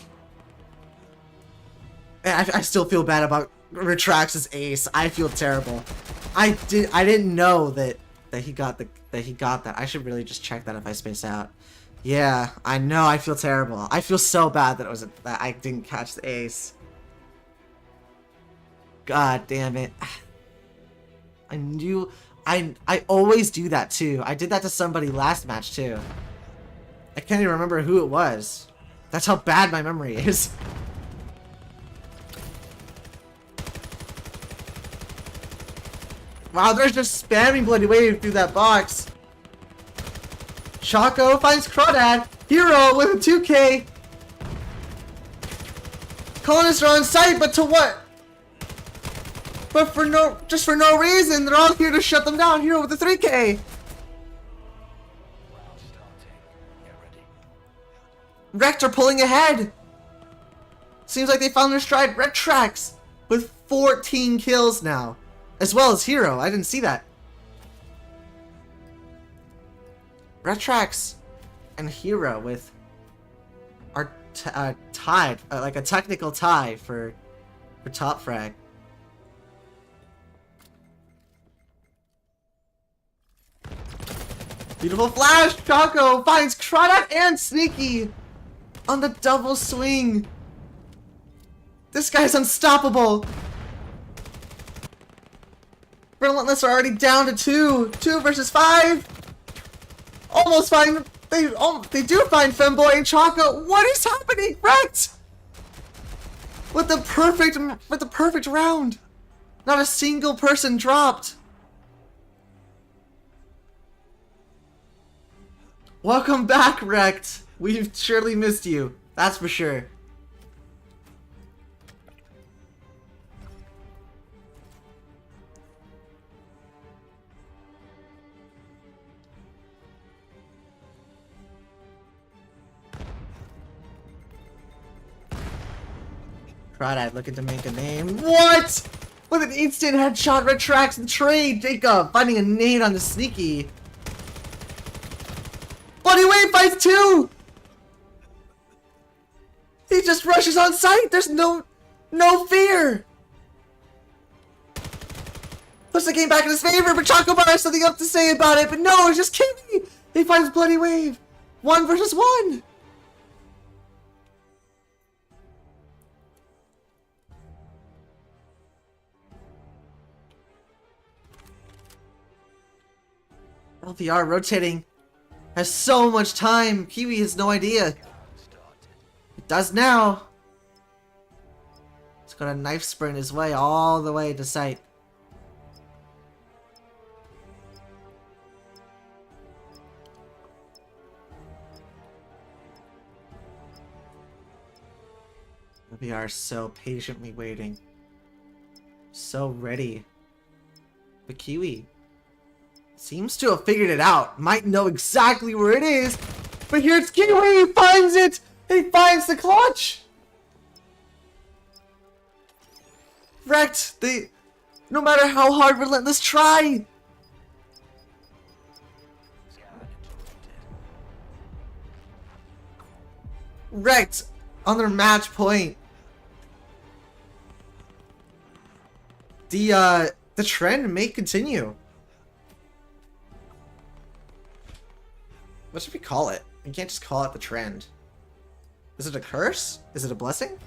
And I still feel bad about retracts his ace. I feel terrible. I didn't know that he got that. I should really just check that if I space out. Yeah, I know. I feel terrible. I feel so bad that that I didn't catch the ace. God damn it. I knew. I always do that too. I did that to somebody last match too. I can't even remember who it was. That's how bad my memory is. Wow, they're just spamming Bloody Wave through that box. Choco finds Crawdad. Hero with a 2K. Colonists are on site, but to what? But just for no reason. They're all here to shut them down. Hero with a 3K. REKT are pulling ahead. Seems like they found their stride. Red Tracks with 14 kills now. As well as Hero. I didn't see that. Red Tracks and Hero are tied. Like a technical tie for top frag. Beautiful flash! Choco finds Crawdad and Sneaky on the double swing. This guy's unstoppable. Relentless are already down to 2. 2 versus 5. Almost find they do find Femboy and Choco. What is happening? REKT with the perfect round. Not a single person dropped. Welcome back, REKT. We've surely missed you. That's for sure. Crawdad looking to make a name. What? With an instant headshot, retracts the trade. Jacob finding a nade on the Sneaky. Bloody Wave fights 2! He just rushes on site. There's no fear. Puts the game back in his favor, but Chocobar has something up to say about it. But no, it's just Kimmy. He finds Bloody Wave. 1 versus 1. LPR rotating. Has so much time. Kiwi has no idea. It does now. He's got a knife sprint his way all the way to site. We are so patiently waiting. So ready. But Kiwi seems to have figured it out. Might know exactly where it is. But here's Kiwi. He finds it. He finds the clutch. REKT, no matter how hard Relentless try. REKT on their match point. The trend may continue. What should we call it? We can't just call it the trend. Is it a curse? Is it a blessing?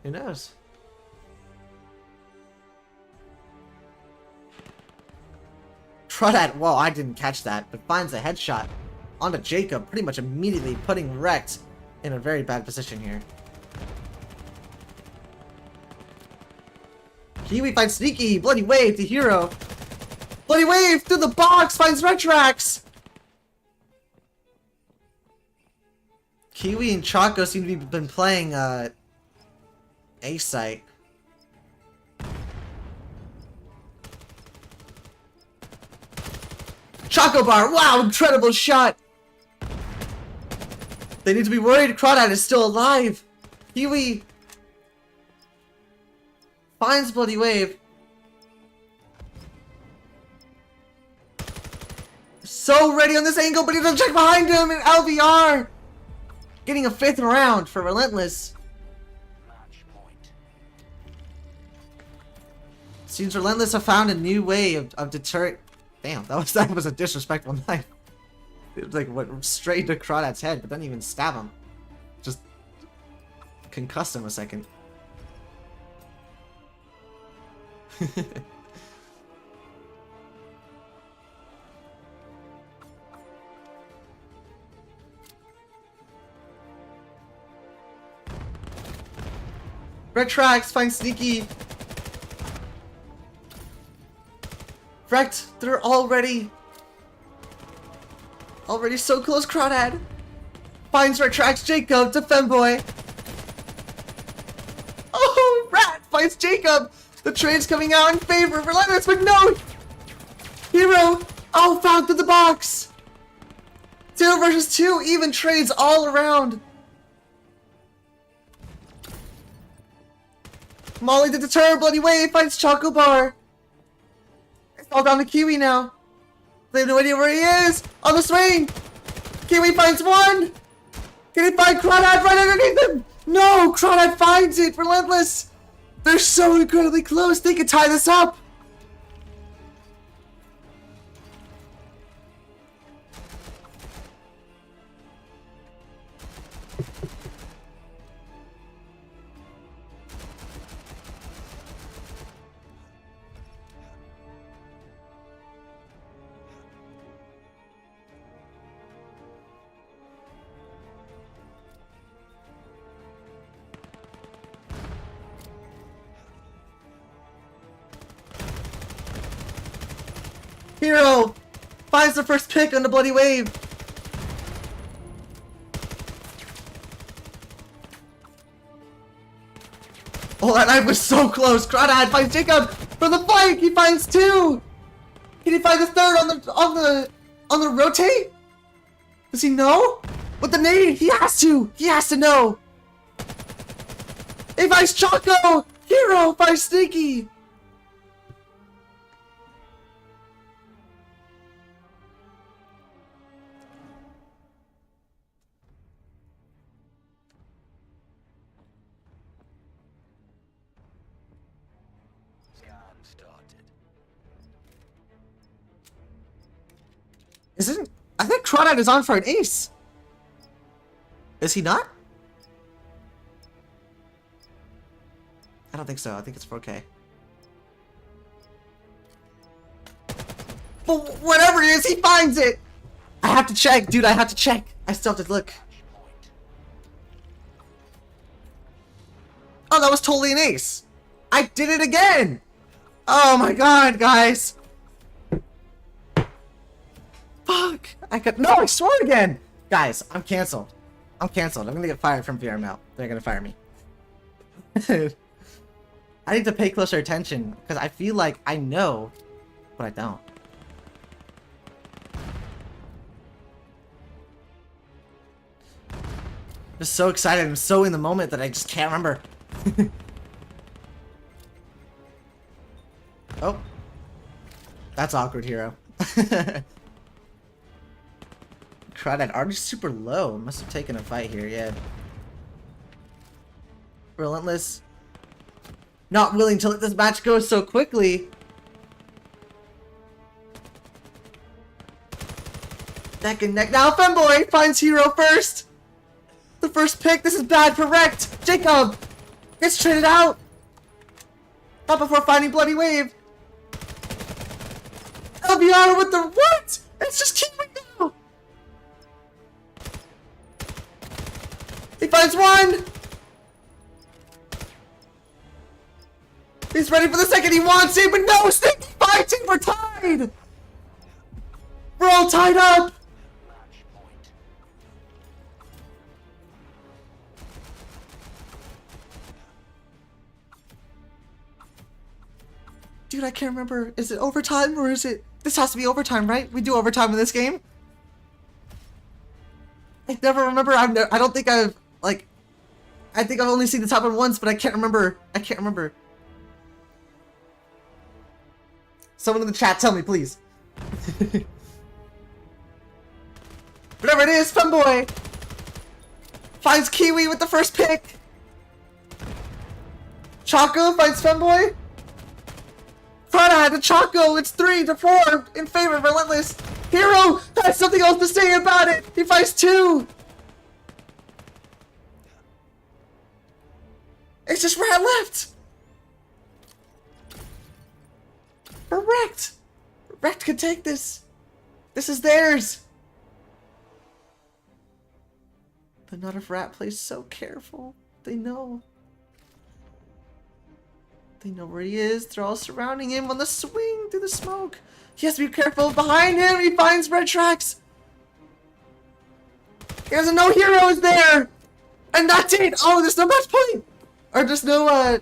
Who knows? Crawdad, well, I didn't catch that, but finds a headshot onto Jacob, pretty much immediately putting REKT in a very bad position here. Kiwi finds Sneaky, Bloody Wave to Hero. Bloody Wave through the box finds Retrax. Kiwi and Choco seem to be been playing A-Site. Chocobar! Wow, incredible shot! They need to be worried. Crawdad is still alive. Kiwi finds Bloody Wave. So ready on this angle, but he doesn't check behind him, and LVR getting a 5th round for Relentless. Seems Relentless have found a new way of deterring. Damn, that was a disrespectful knife. It like went straight to Crawdad's head, but didn't even stab him. Just concussed him a second. Red tracks, find sneaky. REKT, they're already so close. Crawdad finds red tracks. Jacob to Femboy. Oh, Rat finds Jacob. The trade's coming out in favor of Relentless, but no. Hero, oh, found through the box. 0 versus 2, even trades all around. Molly to deter, Bloody Wave finds Choco Bar. It's all down to Kiwi now. They have no idea where he is. On the swing. Kiwi finds one. Can he find Crawdad right underneath him? No, Crawdad finds it. Relentless. They're so incredibly close. They could tie this up. Hero finds the first pick on the Bloody Wave. Oh, that knife was so close. Crawdad finds Jacob for the flank. He finds 2. Can he find the third on the rotate? Does he know? With the nade, he has to. He has to know. He finds Choco. Hero finds Sneaky. I think Crawdad is on for an ace. Is he not? I don't think so. I think it's 4K. But whatever it is, he finds it! I have to check, dude. I have to check. I still have to look. Oh, that was totally an ace. I did it again! Oh my god, guys. Fuck! No, I swore again! Guys, I'm canceled. I'm canceled. I'm gonna get fired from VRML. They're gonna fire me. I need to pay closer attention, because I feel like I know, but I don't. I'm just so excited. I'm so in the moment that I just can't remember. Oh. That's awkward, Hero. Crawdad already super low. Must have taken a fight here, yeah. Relentless. Not willing to let this match go so quickly. Neck and neck. Now Femboy finds Hero first. The first pick. This is bad for REKT. Jacob gets traded out. Not before finding Bloody Wave. Elviano with the what? It's just Kiwi now. He finds one. He's ready for the second. He wants it, but no, Sneaky finds it. We're tied. We're all tied up. Dude, I can't remember. Is it overtime or is it... This has to be overtime, right? We do overtime in this game? I never remember. I don't think I've, like... I think I've only seen this happen once, but I can't remember. I can't remember. Someone in the chat, tell me, please. Whatever it is, Femboy finds Kiwi with the first pick. Choco finds Femboy. Prada, the Choco, it's 3-4 in favor of Relentless. Hero has something else to say about it. He fights 2. It's just Rat left. For REKT. REKT could take this. This is theirs. But not if Rat plays so careful. They know. They know where he is. They're all surrounding him on the swing through the smoke. He has to be careful. Behind him, he finds red tracks. He doesn't know Hero is there. And that's it. Oh, there's no match point. Or there's no,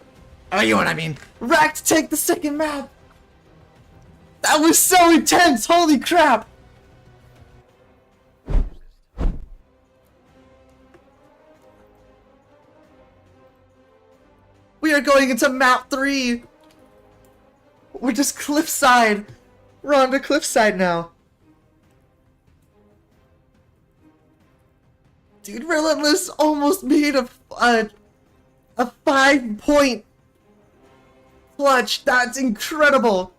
oh, you know what I mean. REKT take the second map. That was so intense. Holy crap. We are going into map 3. We're just cliffside. We're on the cliffside now. Dude, Relentless almost made a 5-point clutch. That's incredible.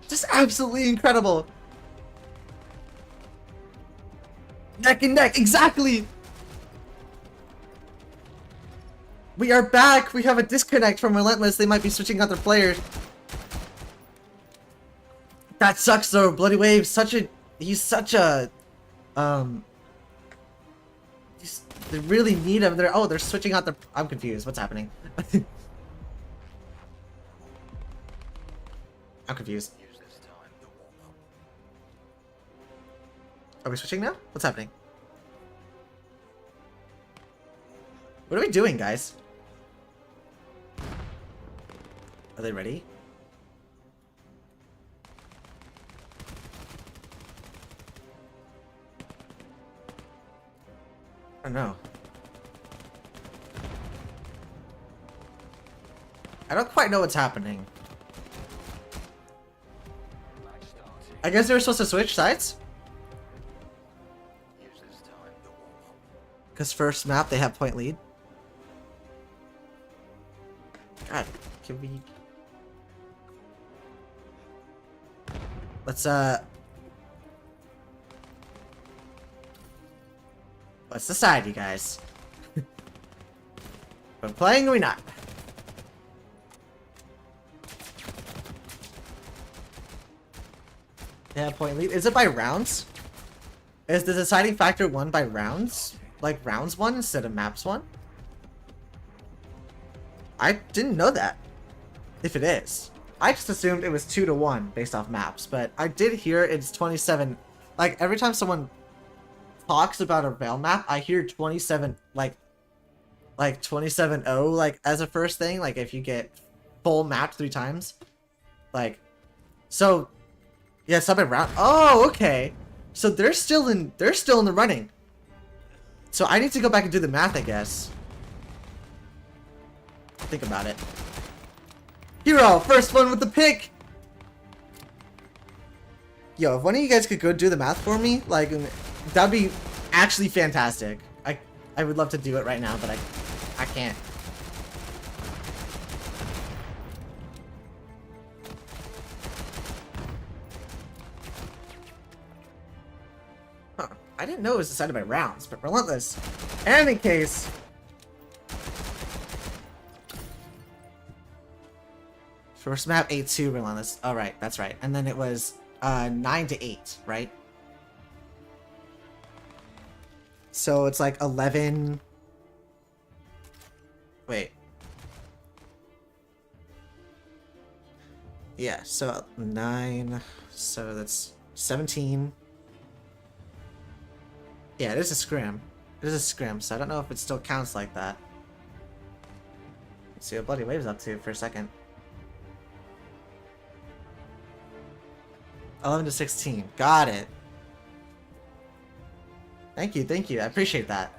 Just absolutely incredible. Neck and neck, exactly. We are back. We have a disconnect from Relentless. They might be switching out their players. That sucks though. Bloody Wave, he's such a they really need him. They're switching out their. I'm confused. What's happening? I'm confused. Are we switching now? What's happening? What are we doing, guys? Are they ready? I don't know. I don't quite know what's happening. I guess they were supposed to switch sides? Because first map, they have point lead. God, can we... Let's, let's decide, you guys. We're playing or we not? They have point lead. Is it by rounds? Is the deciding factor won by rounds? Like rounds won instead of maps won? I didn't know that. If it is. I just assumed it was 2-1 based off maps, but I did hear it's 27. Like every time someone talks about a VAIL map, I hear 27 like 27-0 like as a first thing, like if you get full mapped 3 times. Like so yeah, sub at round. Oh, okay. So they're still in the running. So I need to go back and do the math, I guess. Think about it. Hero, first one with the pick. Yo, if one of you guys could go do the math for me, like, that'd be actually fantastic. I would love to do it right now, but I can't. Huh. I didn't know it was decided by rounds, but Relentless. In any case... First map, 8-2, Relentless. Oh, right, that's right. And then it was 9-8, right? So it's like 11... Wait. Yeah, so 9... So that's 17... Yeah, it is a scrim. It is a scrim, so I don't know if it still counts like that. Let's see what Bloody Wave's up to for a second. 11-16. Got it. Thank you. I appreciate that.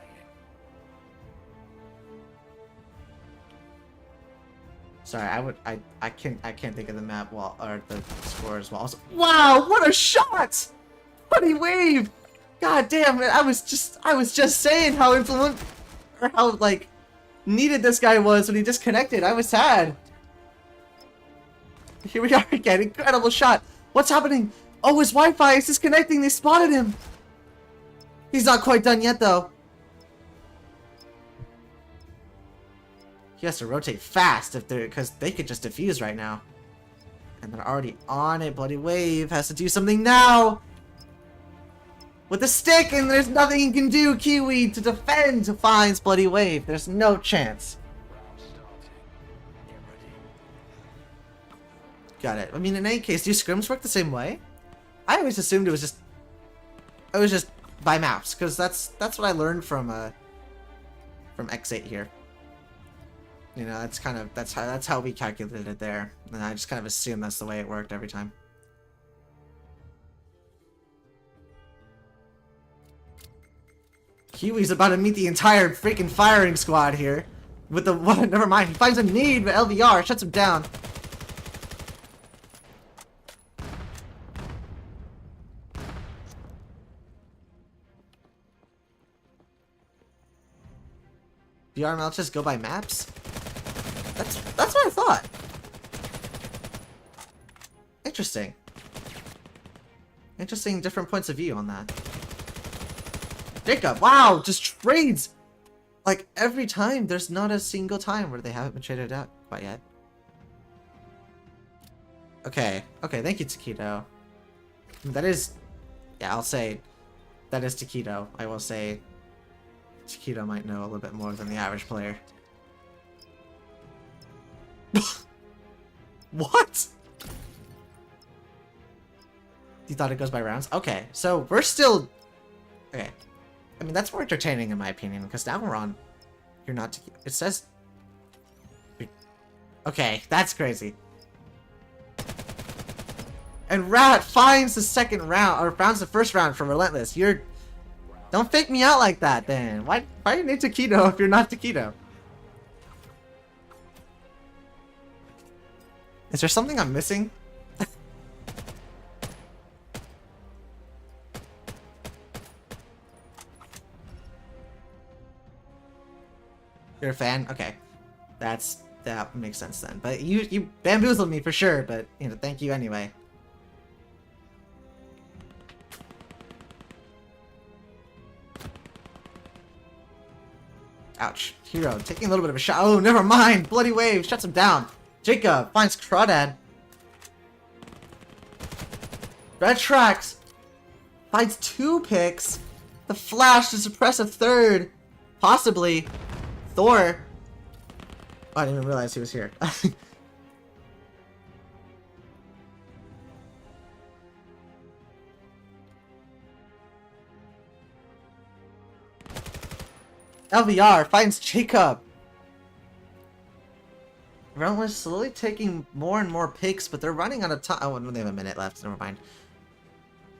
Sorry, I can't think of the map or the scores while also. Wow, what a shot! Bloody Wave! God damn it! I was just saying how influent or how like needed this guy was when he disconnected. I was sad. Here we are again. Incredible shot. What's happening? Oh, his Wi-Fi is disconnecting. They spotted him. He's not quite done yet, though. He has to rotate fast if they're, because they could just defuse right now. And they're already on it. Bloody Wave has to do something now. With the stick, and there's nothing he can do. Kiwi to defend finds Bloody Wave. There's no chance. Got it. I mean, in any case, do scrims work the same way? I always assumed it was just by maps, because that's what I learned from X8 here. You know, that's how we calculated it there, and I just kind of assumed that's the way it worked every time. Kiwi's about to meet the entire freaking firing squad here. With the one, never mind. He finds a need, but LVR shuts him down. VRML just go by maps? That's what I thought. Interesting. Interesting different points of view on that. Jacob, wow, just trades! Like, every time, there's not a single time where they haven't been traded out quite yet. Okay, thank you, Taquito. That is... Yeah, I'll say... That is Taquito. I will say... Taquito might know a little bit more than the average player. What? You thought it goes by rounds? Okay, so we're still... Okay. I mean, that's more entertaining in my opinion, because now we're on... You're not Taquito. It says... Okay, that's crazy. And Rat finds the second round, or finds the first round for Relentless. You're... Don't fake me out like that, then. Why do you need Taquito if you're not Taquito? Is there something I'm missing? You're a fan? Okay. That makes sense then. But you bamboozled me for sure, but you know, thank you anyway. Ouch. Hero taking a little bit of a shot. Oh, never mind. Bloody Wave shuts him down. Jacob finds Crawdad. Red Tracks finds 2 picks. The Flash to suppress a 3rd. Possibly. Thor. Oh, I didn't even realize he was here. LVR finds Jacob. Relentless slowly taking more and more picks, but they're running out of time. Oh, they have a minute left. Never mind.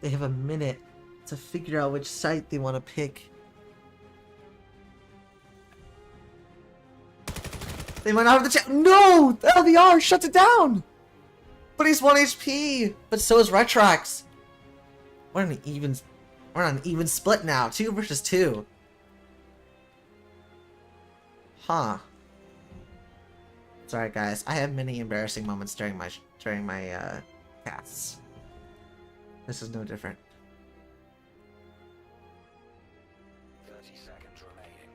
They have a minute to figure out which site they want to pick. They might not have the chance. No! The LVR shuts it down! But he's 1 HP! But so is Retrax. We're on an even split now. 2 versus 2. Huh. Sorry guys, I have many embarrassing moments during my casts. This is no different. 30 seconds remaining.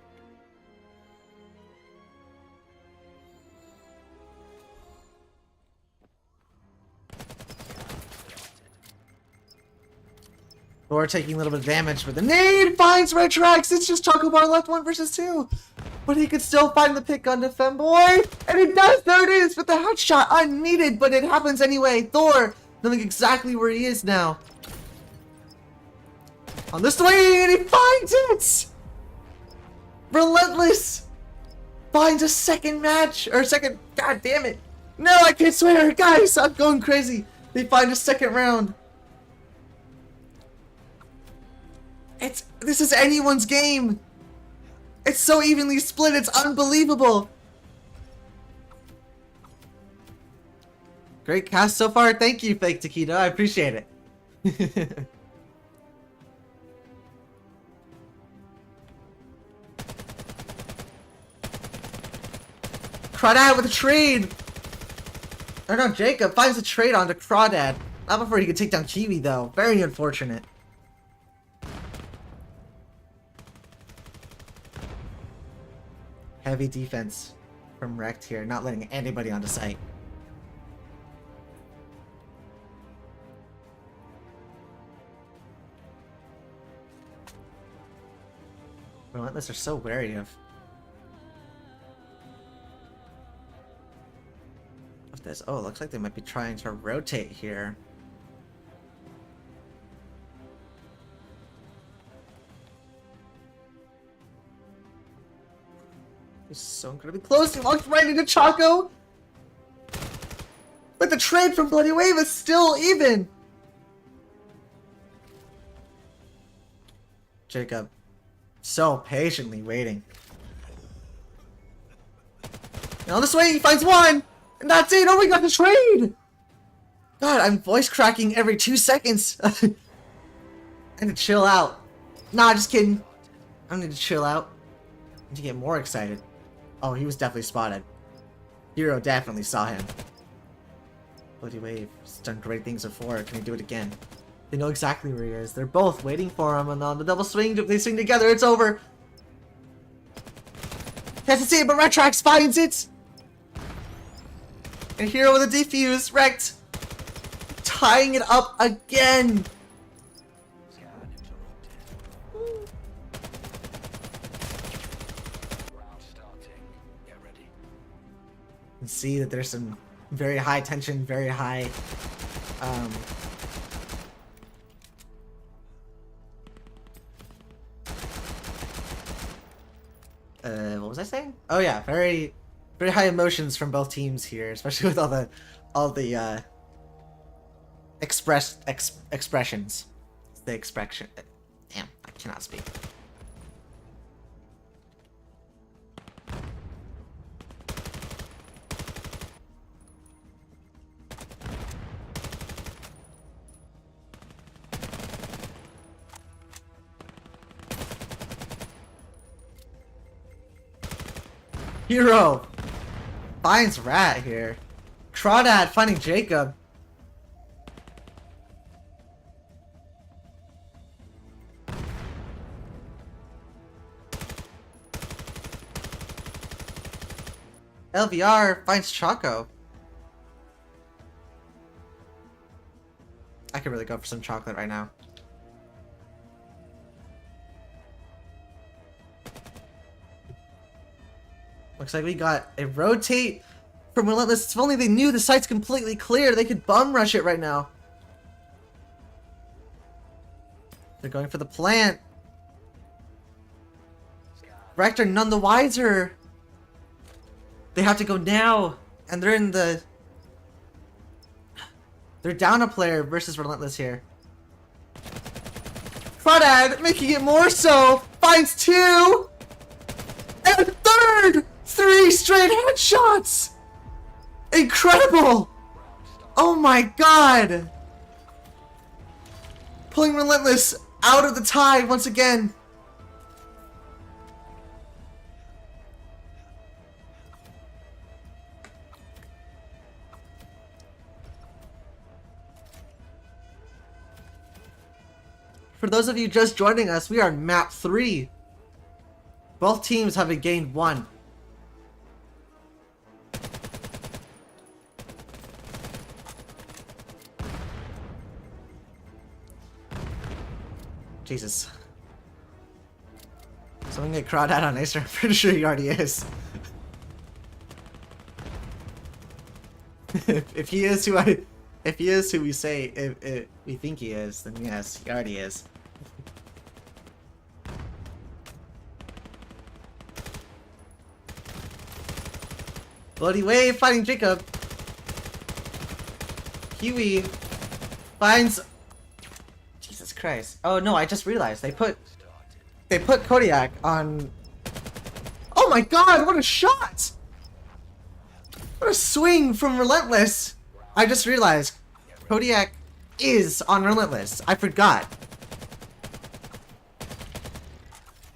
Thor taking a little bit of damage, but the nade finds Retrax. It's just Choco Bar left 1 versus 2. But he could still find the pick on the Femboy. And it does! There it is! With the headshot unneeded, but it happens anyway. Thor knowing exactly where he is now. On the swing, and he finds it! Relentless finds a second match, or second... God damn it! No, I can't swear! Guys, I'm going crazy! They find a second round. This is anyone's game! It's so evenly split, it's unbelievable! Great cast so far, thank you, Fake Taquito, I appreciate it. Crawdad with a trade! Or no, Jacob finds a trade onto Crawdad. Not before he could take down Kiwi, though. Very unfortunate. Heavy defense from REKT here, not letting anybody onto site. Relentless are so wary of this. Oh, it looks like they might be trying to rotate here. He's so incredibly close. He walks right into Choco. But the trade from Bloody Wave is still even. Jacob, so patiently waiting. And on this way, he finds one. And that's it! Oh, we got the trade! God, I'm voice cracking every 2 seconds. I need to chill out. Nah, just kidding. I don't need to chill out. I need to get more excited. Oh, he was definitely spotted. Hero definitely saw him. Bloody Wave. He's done great things before. Can he do it again? They know exactly where he is. They're both waiting for him, and on the double swing, if they swing together, it's over. Can't see it, but Retrax finds it! And Hero with a defuse, REKT, tying it up again. Scan interrupted. Round starting. Get ready. And see that there's some very high tension, very high, what was I saying? Oh yeah, very high emotions from both teams here, especially with all the expressions. The expression. Damn, I cannot speak. Hero finds Rat here. Crawdad finding Jacob. LVR finds Choco. I could really go for some chocolate right now. Looks like we got a rotate from Relentless. If only they knew the site's completely clear, they could bum rush it right now. They're going for the plant. REKT are none the wiser. They have to go now, and they're in the... They're down a player versus Relentless here. Crawdad making it more so. Finds two. And a third. 3 straight headshots. Incredible. Oh my god. Pulling Relentless out of the tie once again. For those of you just joining us, we are on map 3. Both teams have gained 1. Jesus. Someone get Crawdad on Acer. I'm pretty sure he already is. if he is who we say if we think he is, then yes, he already is. Bloody Wave fighting Jacob. Kiwi finds. Jesus Christ! Oh no! I just realized they put Kodiak on. Oh my God! What a shot! What a swing from Relentless! I just realized Kodiak is on Relentless. I forgot.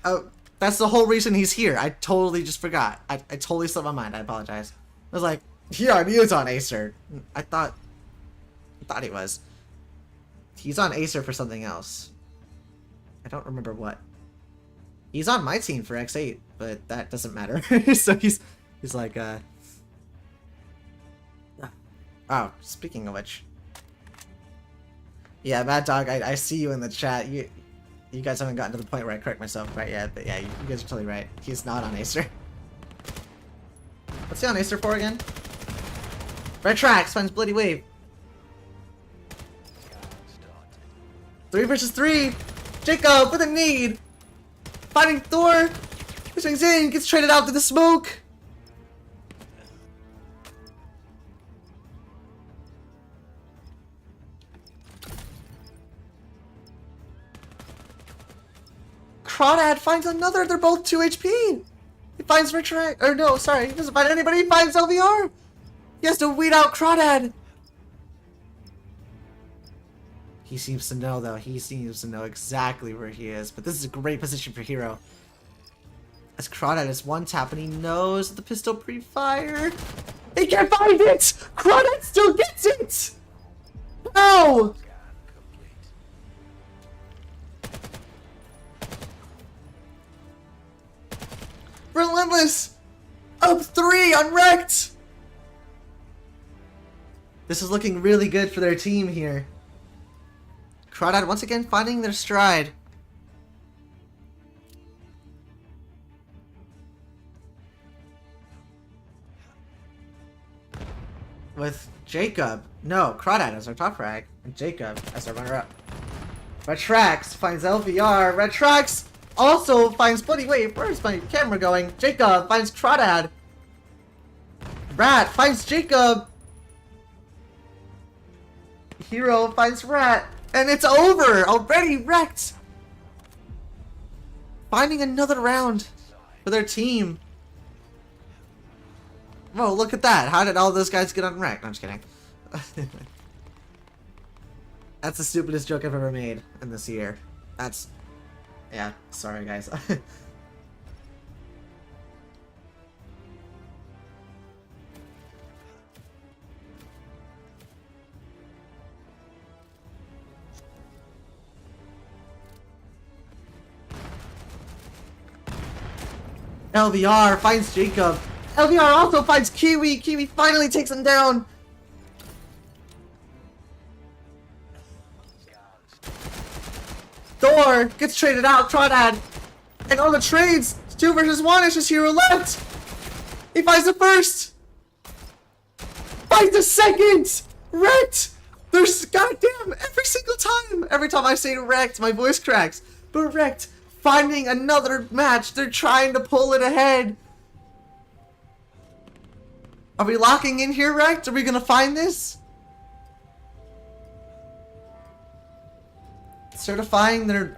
Oh, That's the whole reason he's here. I totally just forgot. I totally slipped my mind. I apologize. I was like, yeah, he is on Acer. I thought he was. He's on Acer for something else. I don't remember what. He's on my team for X8, but that doesn't matter. So he's like, oh, speaking of which. Yeah, Mad Dog, I see you in the chat. You guys haven't gotten to the point where I correct myself right yet, but yeah, you guys are totally right. He's not on Acer. What's he on Acer for again? Red Tracks finds Bloody Wave. 3 versus 3. Jacob with a need. Finding Thor. Pushing in, gets traded out to the smoke. Crawdad finds another. They're both 2 HP. He finds Retract. Or no, sorry. He doesn't find anybody. He finds LVR. He has to weed out Crawdad. He seems to know, though. He seems to know exactly where he is. But this is a great position for Hero. As Crawdad is one tap and he knows the pistol pre-fire. He can't find it! Crawdad still gets it! No! Relentless! Up 3 on REKT! This is looking really good for their team here. Crawdad once again finding their stride. With Jacob. No, Crawdad as our top frag. And Jacob as our runner-up. Retrax finds LVR. Retrax also finds Bloody Wave. Where's my camera going? Jacob finds Crawdad. Rat finds Jacob. Hero finds Rat. And it's over! Already REKT! Finding another round for their team. Whoa, look at that. How did all those guys get on REKT? No, I'm just kidding. That's the stupidest joke I've ever made in this year. That's... yeah, sorry guys. LVR finds Jacob. LVR also finds Kiwi. Kiwi finally takes him down. Thor gets traded out. Crawdad. And on the trades, 2 versus 1. It's just Hero left. He finds the first. Finds the second. REKT. There's goddamn every single time. Every time I say REKT, my voice cracks. But REKT. Finding another match. They're trying to pull it ahead. Are we locking in here, REKT? Are we gonna find this? Certifying their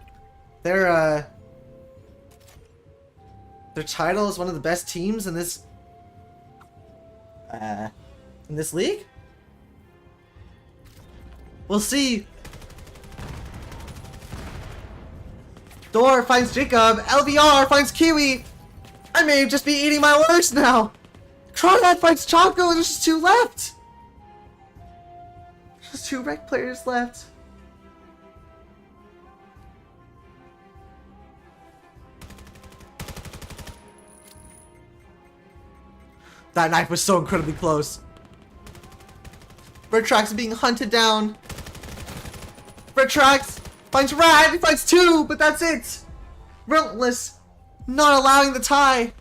title as one of the best teams in this league? We'll see. Thor finds Jacob. LVR finds Kiwi. I may just be eating my words now. Crawdad finds Choco, and there's just 2 left. There's 2 REKT players left. That knife was so incredibly close. Retrax being hunted down. Retrax finds Rad. He finds 2, but that's it. Relentless not allowing the tie.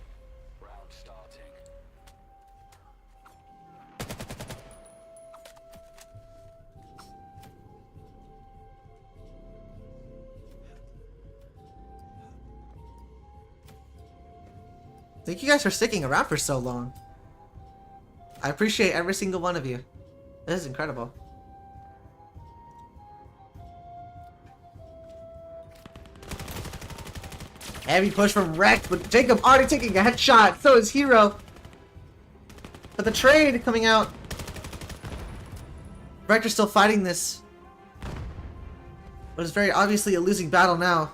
Round starting. Thank you guys for sticking around for so long. I appreciate every single one of you. This is incredible. Heavy push from REKT, but Jacob already taking a headshot. So is Hero. But the trade coming out. REKT are still fighting this. But it's very obviously a losing battle now.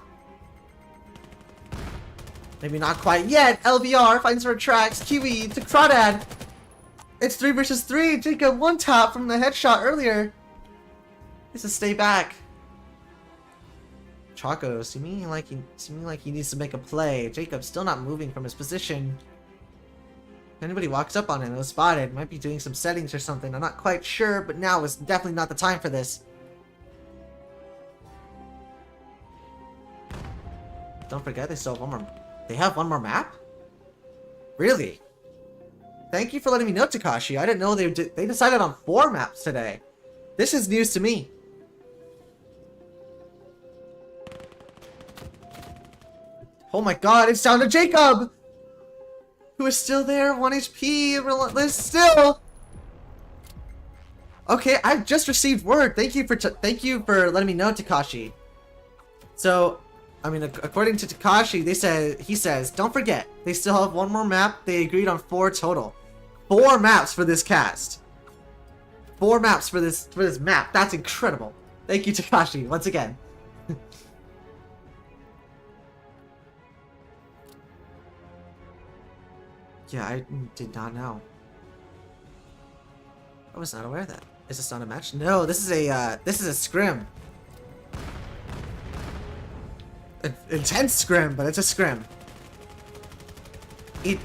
Maybe not quite yet. LVR finds her tracks. Kiwi to Crawdad. It's 3 versus 3. Jacob one tap from the headshot earlier. Needs to stay back. Choco seeming like he needs to make a play. Jacob still not moving from his position. If anybody walks up on him, he'll spot it. Might be doing some settings or something. I'm not quite sure, but now is definitely not the time for this. Don't forget they still have one more. They have one more map? Really? Thank you for letting me know, Takashi. I didn't know they decided on 4 maps today. This is news to me. Oh my god, it's down to Jacob! Who is still there, 1 HP, relentless still! Okay, I've just received word. Thank you for letting me know, Takashi. So, I mean, according to Takashi, he says, don't forget, they still have 1 more map. They agreed on 4 total. 4 maps for this cast. 4 maps for this map. That's incredible. Thank you, Takashi, once again. Yeah, I did not know. I was not aware of that. Is this not a match? No, this is a scrim. Intense scrim, but it's a scrim. It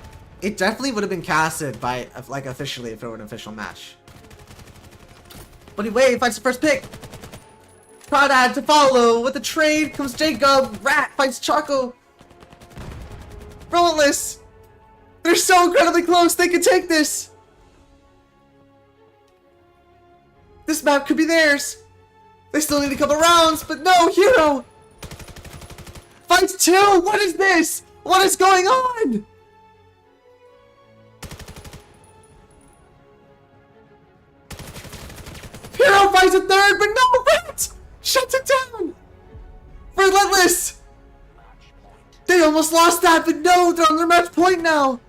definitely would have been casted by like officially if it were an official match. Buddy Wave finds the first pick. Crawdad to follow with the trade comes Jacob. Rat finds Choco. Relentless. They're so incredibly close. They can take this. This map could be theirs. They still need a couple rounds, but no, Hero. Fights 2! What is this? What is going on? Hero fights a 3rd, but no! Rat! Shuts it down! Relentless! They almost lost that, but no! They're on their match point now!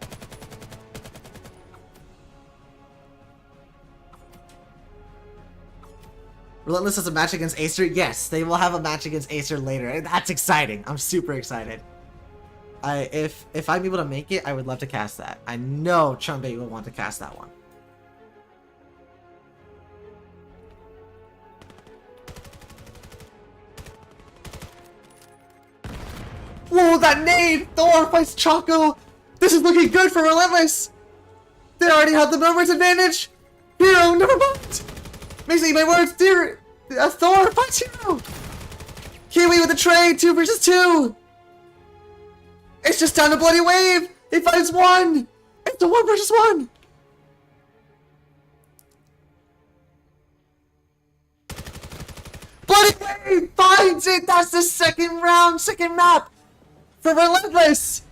Relentless has a match against Acer? Yes, they will have a match against Acer later. That's exciting. I'm super excited. If I'm able to make it, I would love to cast that. I know Chunbei will want to cast that one. Whoa, that nade! Thor fights Choco! This is looking good for Relentless! They already have the numbers advantage! Hero, never mind! Mixing my words, dear! Thor fights Hero! Kiwi with the trade, 2 versus 2! It's just down to Bloody Wave! He finds 1! It's a 1 versus 1! Bloody Wave finds it! That's the 2nd round, 2nd map! For Relentless!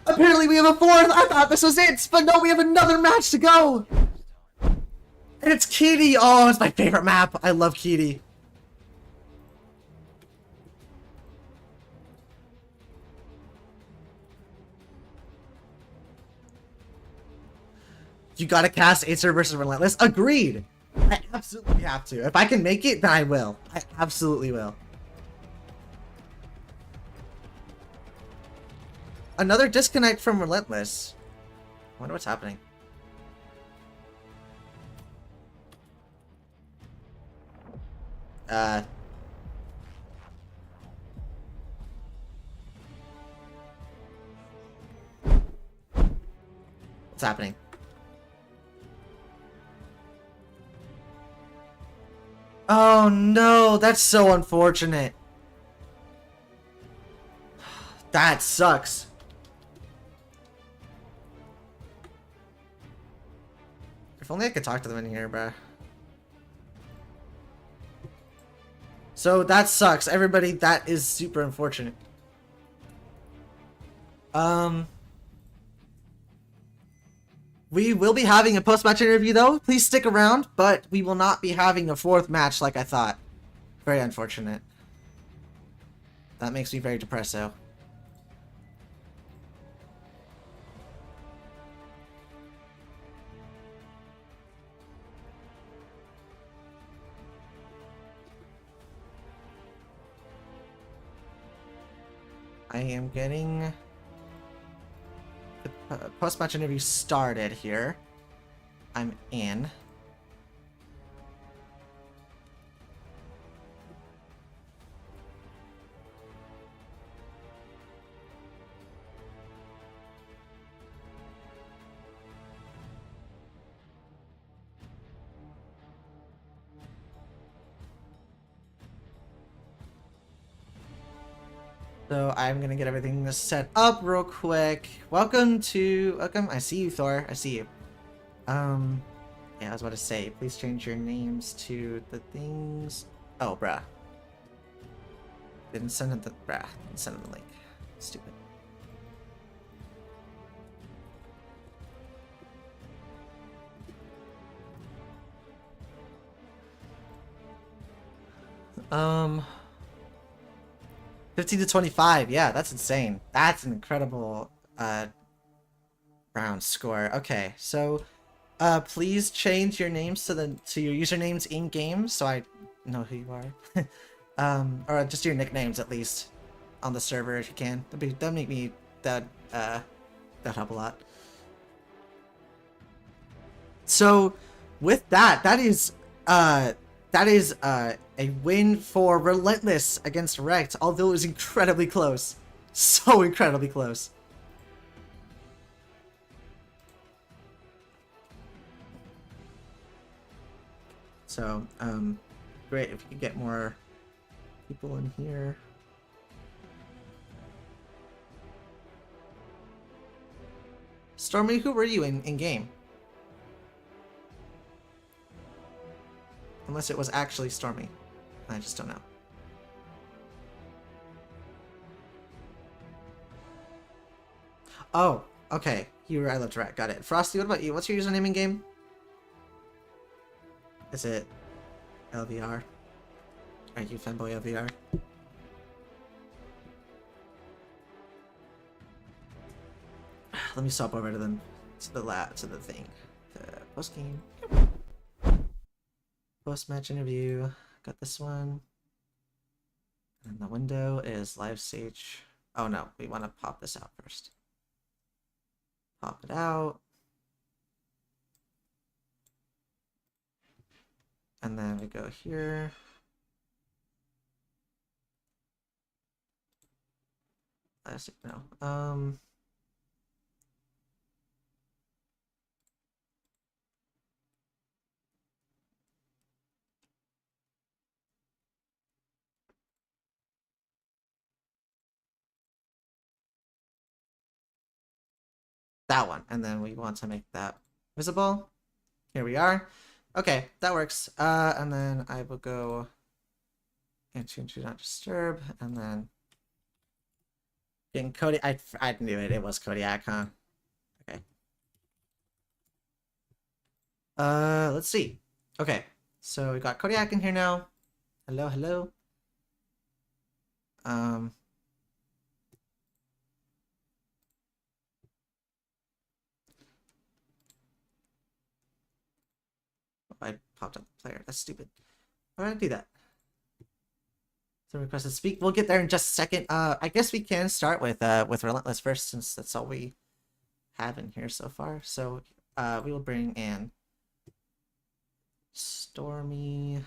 Apparently we have a 4th! I thought this was it! But no, we have another match to go! And it's Kitty! Oh, it's my favorite map! I love Kitty. You gotta cast Acer versus Relentless? Agreed! I absolutely have to. If I can make it, then I will. I absolutely will. Another disconnect from Relentless. I wonder what's happening. What's happening? Oh no, that's so unfortunate. That sucks. If only I could talk to them in here, bruh. So that sucks. Everybody, that is super unfortunate. We will be having a post-match interview though. Please stick around, but we will not be having a 4th match like I thought. Very unfortunate. That makes me very depressed though. I am getting post-match interview started here. I'm in. So I'm gonna get everything set up real quick. Welcome. I see you, Thor. I see you. Yeah, I was about to say, please change your names to the things. Oh, bruh. Didn't send it the Didn't send it the link. Stupid. Um, 15 to 25. Yeah, that's insane. That's an incredible round score. Okay, so please change your names to your usernames in game so I know who you are. Or just your nicknames at least on the server if you can. That'd make me that'd help a lot. So with that is a win for Relentless against REKT, although it was incredibly close. So incredibly close. So, great if you could get more people in here. Stormy, who were you in game? Unless it was actually Stormy. I just don't know. Oh, okay. You were I Love Rat. Got it. Frosty, what about you? What's your username in game? Is it LVR? Are you fanboy LVR? Let me swap over to the thing. The post game. Post match interview. Got this one. And the window is live stage. Oh no, we want to pop this out first. Pop it out. And then we go here. No. That one. And then we want to make that visible. Here we are. Okay, that works. And then I will go into Do Not Disturb, and then getting Cody. I knew it. It was Kodiak, huh? Okay. Let's see. Okay, so we got Kodiak in here now. Hello, hello. I popped up the player. That's stupid. Why did I do that? So request to speak. We'll get there in just a second. I guess we can start with Relentless first, since that's all we have in here so far. So we will bring in Stormy.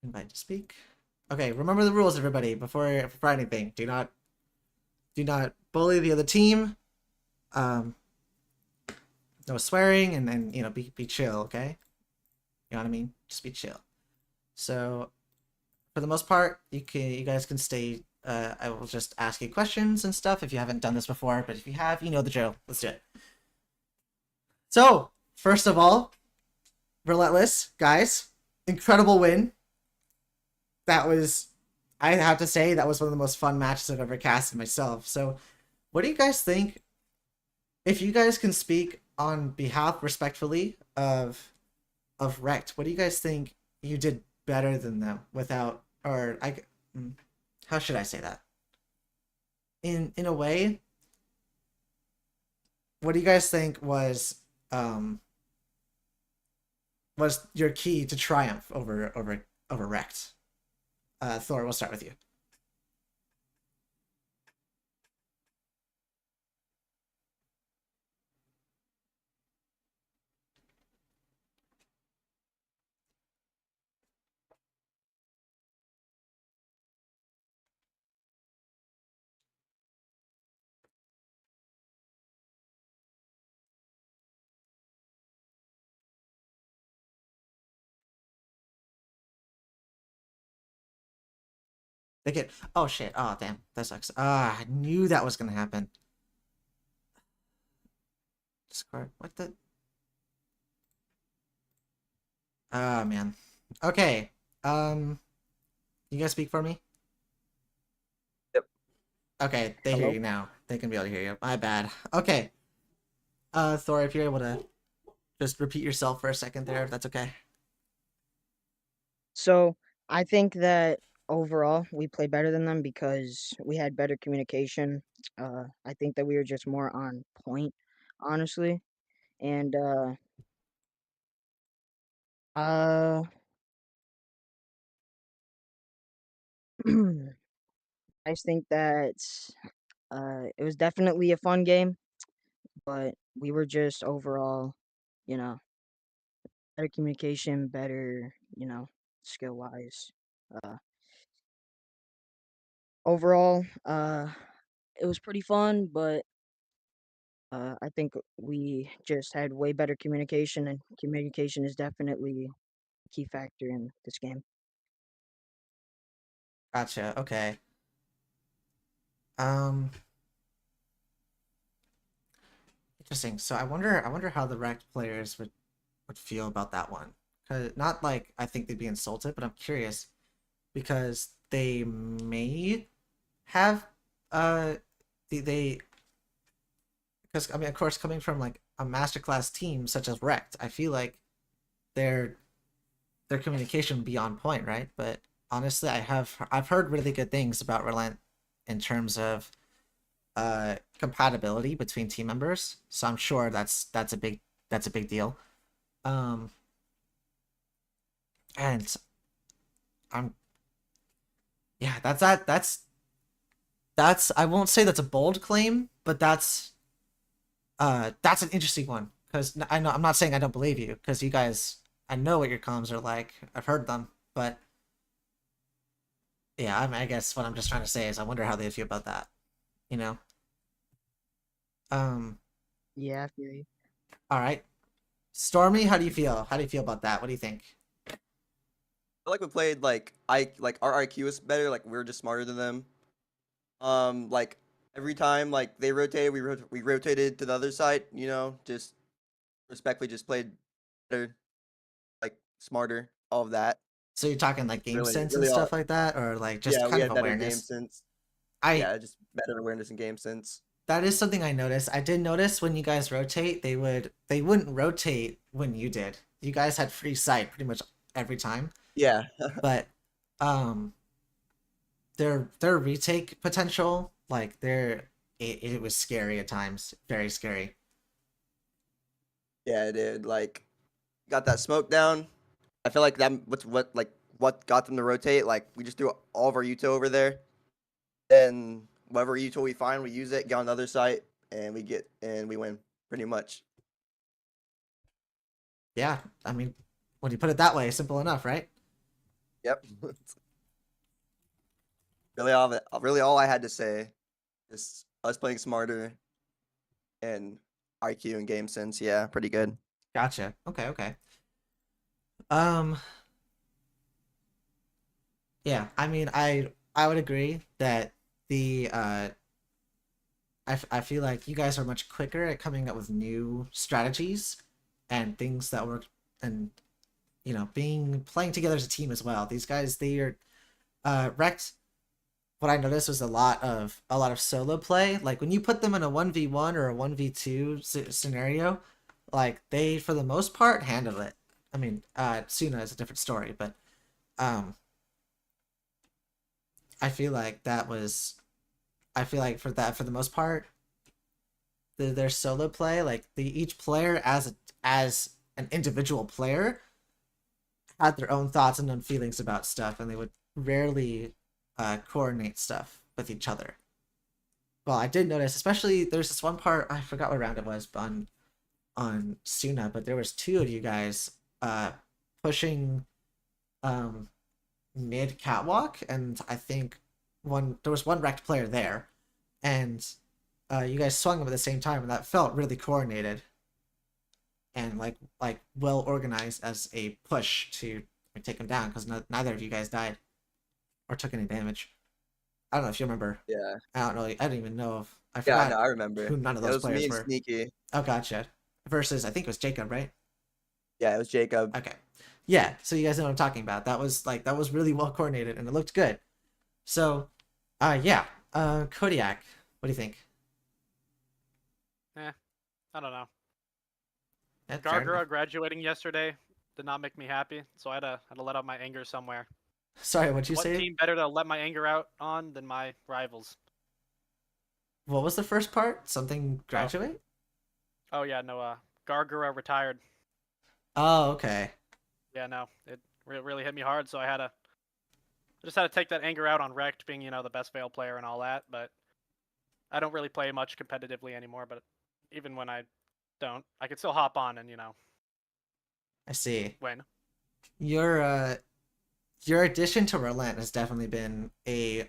Invite to speak. Okay, remember the rules, everybody. Before anything, do not bully the other team. No swearing, and you know, be chill, okay? You know what I mean? Just be chill. So, for the most part, you guys can stay. I will just ask you questions and stuff if you haven't done this before, but if you have, you know the drill. Let's do it. So, first of all, Relentless, guys, incredible win. That was, I have to say, that was one of the most fun matches I've ever casted myself. So, what do you guys think? If you guys can speak on behalf, respectfully, of REKT, what do you guys think you did better than them without, or how should I say that? In a way, what do you guys think was your key to triumph over REKT? Thor, we'll start with you. They get. Oh shit. Oh damn. That sucks. Ah, I knew that was gonna happen. Discord. What the? Ah man. Okay. You guys speak for me? Yep. Okay, they hear Hello? you now. They can be able to hear you. My bad. Okay. Thor, if you're able to just repeat yourself for a second there, if that's okay. So I think that overall we played better than them because we had better communication. I think that we were just more on point, honestly. And uh I just think that it was definitely a fun game, but we were just overall, you know, better communication, better, skill wise. Uh Overall, it was pretty fun, but I think we just had way better communication, and communication is definitely a key factor in this game. Gotcha. Okay. Um, Interesting. So I wonder how the REKT players would feel about that one. 'Cause not like I think they'd be insulted, but I'm curious because they may have they because I mean of course coming from like a masterclass team such as REKT, I feel like their their communication would be on point, right? But honestly, I've heard really good things about Relent in terms of compatibility between team members. So I'm sure that's a big deal. Um and I'm yeah, that's I won't say that's a bold claim, but that's an interesting one because I know I'm not saying I don't believe you because you guys I know what your comms are like. I've heard them, but yeah, I guess what I'm just trying to say is I wonder how they feel about that. You know. Um. Yeah, I feel you. All right, Stormy, how do you feel? How do you feel about that? What do you think? feel like we played like our IQ is better. Like we were just smarter than them. Like every time like they rotated, we rotated to the other side. You know, just respectfully just played better, like smarter, all of that. So you're talking like game Really, sense and really all. stuff like that, or like just Yeah, we kind of had better game awareness? sense. I Yeah, just better awareness and game sense. That is something I noticed. I did notice when you guys rotate, they wouldn't rotate when you did. You guys had free sight pretty much every time, Yeah, but um their retake potential, like it was scary at times, very scary. yeah, it did. Like got that smoke down. I feel like that what got them to rotate. Like we just threw all of our Uto over there, and whatever Uto we find, we use it, get on the other site, and we win pretty much. Yeah, I mean, when you put it that way, simple enough, right? Yep. Really all I had to say is us playing smarter and IQ and game sense. Yeah, pretty good. Gotcha. Okay, okay. Um, yeah, I mean, I would agree that the I feel like you guys are much quicker at coming up with new strategies and things that work, and being playing together as a team as well. These guys, they are REKT. What I noticed was a lot of solo play. Like when you put them in a 1v1 or a 1v2 scenario, like they for the most part handle it. I mean, Suna is a different story, but um I feel like that was I feel like for the most part, their solo play, like each player as an individual player had their own thoughts and own feelings about stuff, and rarely coordinate stuff with each other. Well, I did notice, especially there's this one part, I forgot what round it was, but on Suna, but there was two of you guys pushing mid catwalk, and I think there was one REKT player there, and you guys swung them at the same time, and that felt really coordinated and like well organized as a push to take them down, because neither of you guys died or took any damage. I don't know if you remember. Yeah. I don't know. I don't even know if I Yeah, forgot no, I remember. who none of It those was me players and were. Sneaky. Oh, gotcha. Versus, I think it was Jacob, right? Yeah, it was Jacob. Okay. Yeah, so you guys know what I'm talking about. That was really well coordinated and it looked good. So, yeah. Kodiak, what do you think? I don't know. Yeah, fair enough. Gargura graduating yesterday did not make me happy, so I had to let out my anger somewhere. Sorry, what'd you What say? team better to let my anger out on than my rivals? What was the first part? Something graduate? Oh yeah, no. Gargura retired. Oh, okay. Yeah, no, it really hit me hard. So I just had to take that anger out on REKT being the best VAIL player and all that. But I don't really play much competitively anymore. But even when I don't, I can still hop on and I see. win. Your addition to Relent has definitely been a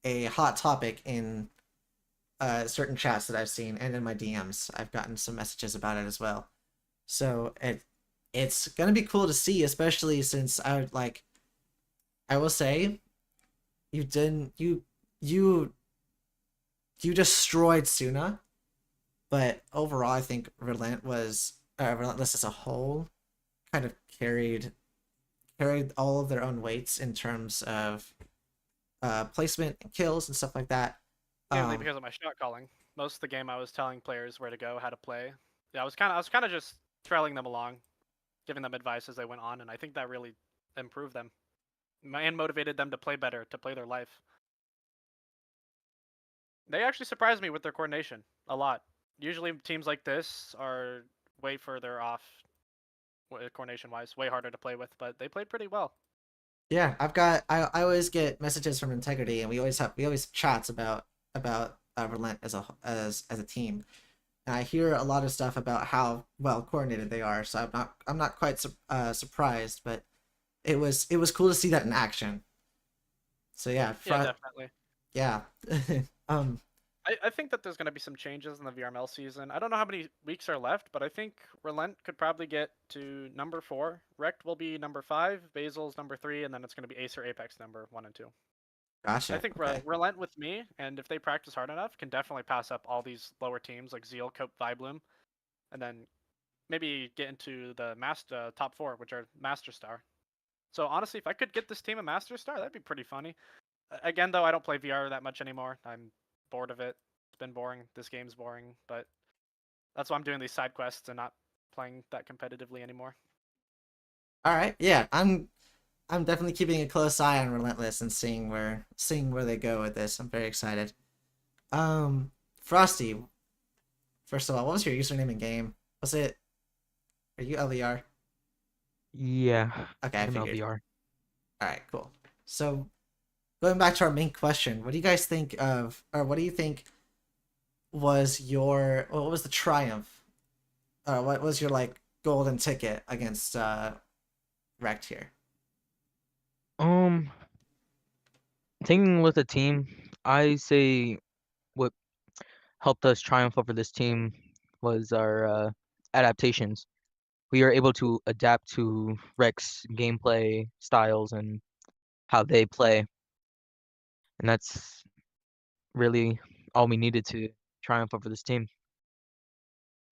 hot topic in certain chats that I've seen, and in my DMs. I've gotten some messages about it as well. So it's gonna be cool to see, especially since I will say, you didn't you destroyed Suna, but overall I think Relentless as a whole kind of carried all of their own weights in terms of placement and kills and stuff like that. Mainly because of my shot calling. Most of the game, I was telling players where to go, how to play. Yeah, I was kind of just trailing them along, giving them advice as they went on, and I think that really improved them and motivated them to play better, to play their life. They actually surprised me with their coordination a lot. Usually, teams like this are way further off coordination-wise, way harder to play with, but they played pretty well. Yeah, I always get messages from Integrity, and we always chats about Relent as a team, and I hear a lot of stuff about how well coordinated they are. So I'm not quite surprised, but it was cool to see that in action. So yeah, Yeah, definitely. yeah. um, I think that there's going to be some changes in the VRML season. I don't know how many weeks are left, but I think Relent could probably get to number 4. REKT will be number 5, Basil's number 3, and then it's going to be Acer Apex number 1 and 2. gotcha. I think Okay. Relent with me, and if they practice hard enough, can definitely pass up all these lower teams like Zeal, Cope, Vibloom, and then maybe get into the top 4, which are Master Star. So honestly, if I could get this team a Master Star, that'd be pretty funny. Again, though, I don't play VR that much anymore. I'm bored of it. It's been boring. This game's boring, but that's why I'm doing these side quests and not playing that competitively anymore. All right. Yeah, I'm definitely keeping a close eye on Relentless and seeing where they go with this. I'm very excited. Frosty. First of all, what was your username in game? Was it? Are you LVR? Yeah. Okay, I I'm figured. LVR. All right, cool. So, going back to our main question, what do you guys think of, or what do you think was what was the triumph? What was your golden ticket against REKT here? Thinking with a team, I say what helped us triumph over this team was our adaptations. We are able to adapt to REKT's gameplay styles and how they play, and that's really all we needed to triumph over this team.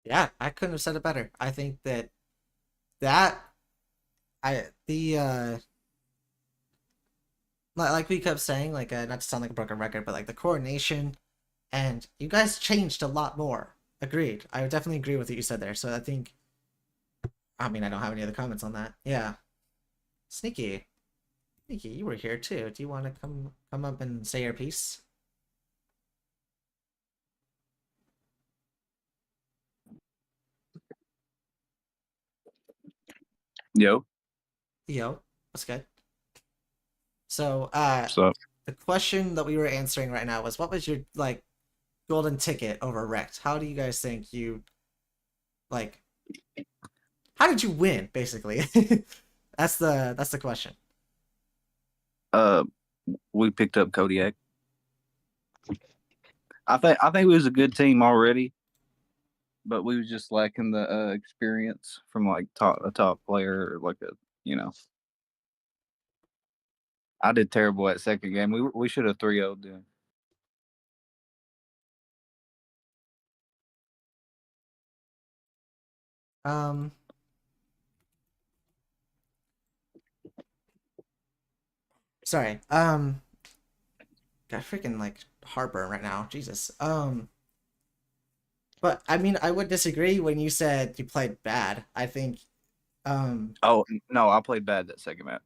Yeah, I couldn't have said it better. I think that I the like we kept saying, not to sound like a broken record, but the coordination, and you guys changed a lot more. Agreed. I would definitely agree with what you said there. So I think, I mean, I don't have any other comments on that. Yeah, Sneaky, you were here too. Do you want to come up and say your piece? Yo. Yo, what's good? So, So the question that we were answering right now was, what was your like golden ticket over REKT? How do you guys think you like? How did you win? Basically, that's the question. we picked up Kodiak. I think we was a good team already, but we was just lacking the experience from like a top player or like a you know. I did terrible at second game. We should have 3-0'd them. Um, sorry. Got freaking like heartburn right now. Jesus. But I mean, I would disagree when you said you played bad. I think, Oh no, I played bad that second match.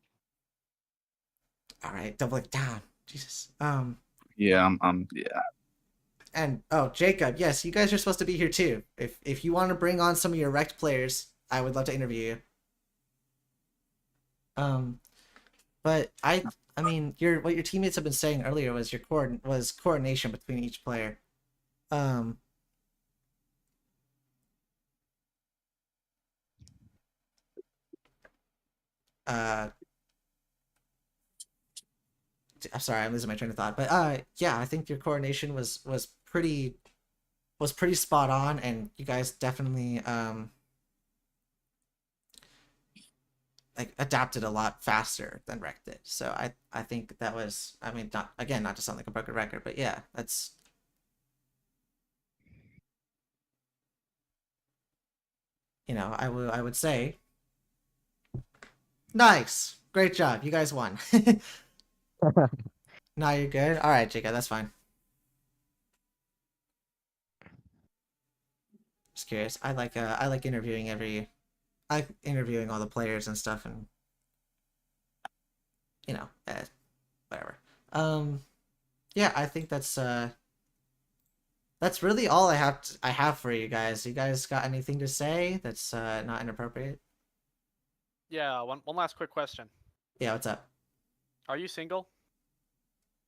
all right, double it down. Jesus. Yeah, I'm yeah. And oh, Jacob, yes, you guys are supposed to be here too. If you want to bring on some of your REKT players, I would love to interview you. But I mean, what your teammates have been saying earlier was coordination between each player. Um, uh, I'm sorry, I'm losing my train of thought. But yeah, I think your coordination was pretty spot on, and you guys definitely like adapted a lot faster than REKT did. So I think that was, I mean, not to sound like a broken record, but yeah, that's I would say nice, great job, you guys won. No, you're good. All right, Jacob, that's fine. Just curious. I like interviewing all the players and stuff, and whatever. Yeah, I think that's really all I have for you guys. You guys got anything to say that's not inappropriate? Yeah, one last quick question. Yeah, what's up? Are you single?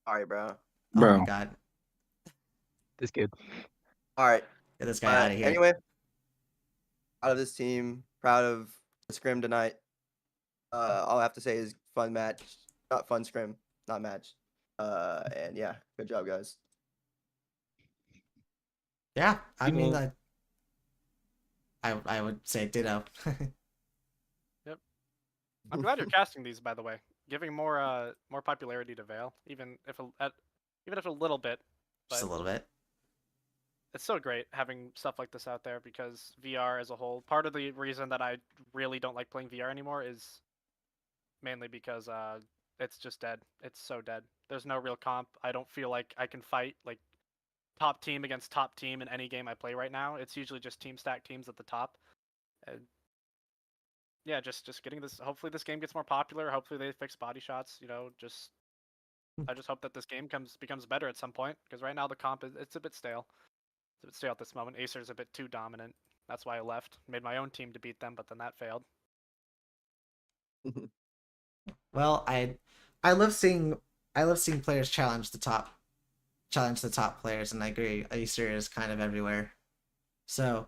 All right, bro. Oh Bro. my god. This kid. All right. Get this guy out of here. Anyway, out of this team, proud of the scrim tonight. All I have to say is fun match, not fun scrim, not match. And yeah, good job, guys. Yeah, I mean, Well- I would say ditto. I'm glad you're casting these, by the way, giving more popularity to VAIL, even if a little bit. Just a But little bit. it's so great having stuff like this out there because VR as a whole. Part of the reason that I really don't like playing VR anymore is mainly because it's just dead. It's so dead. There's no real comp. I don't feel like I can fight like top team against top team in any game I play right now. It's usually just team stack teams at the top. And yeah, just getting this. Hopefully, this game gets more popular. Hopefully, they fix body shots. I just hope that this game becomes better at some point because right now the comp it's a bit stale. It's a bit stale at this moment. Acer's a bit too dominant. That's why I left. Made my own team to beat them, but then that failed. Well, I love seeing players challenge the top players, and I agree. Acer is kind of everywhere. So,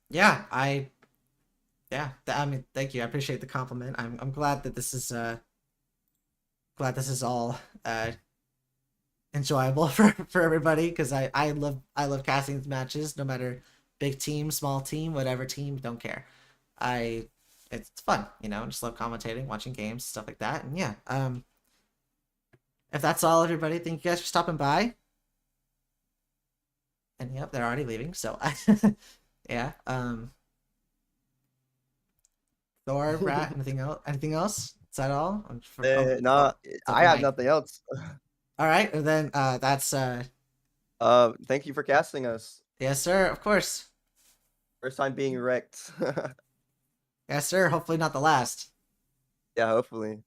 yeah, I mean, thank you. I appreciate the compliment. I'm glad that this is all enjoyable for everybody because I love casting matches no matter big team, small team, whatever team, don't care. It's fun, just love commentating, watching games, stuff like that. And yeah, if that's all, everybody, thank you guys for stopping by. And yep, they're already leaving, so yeah. Thor, Rat, anything else? Anything else? Is that all? No, I have nothing else. All right, and then that's Thank you for casting us. yes, sir. Of course. First time being wrecked. Yes, sir. Hopefully not the last. Yeah, hopefully.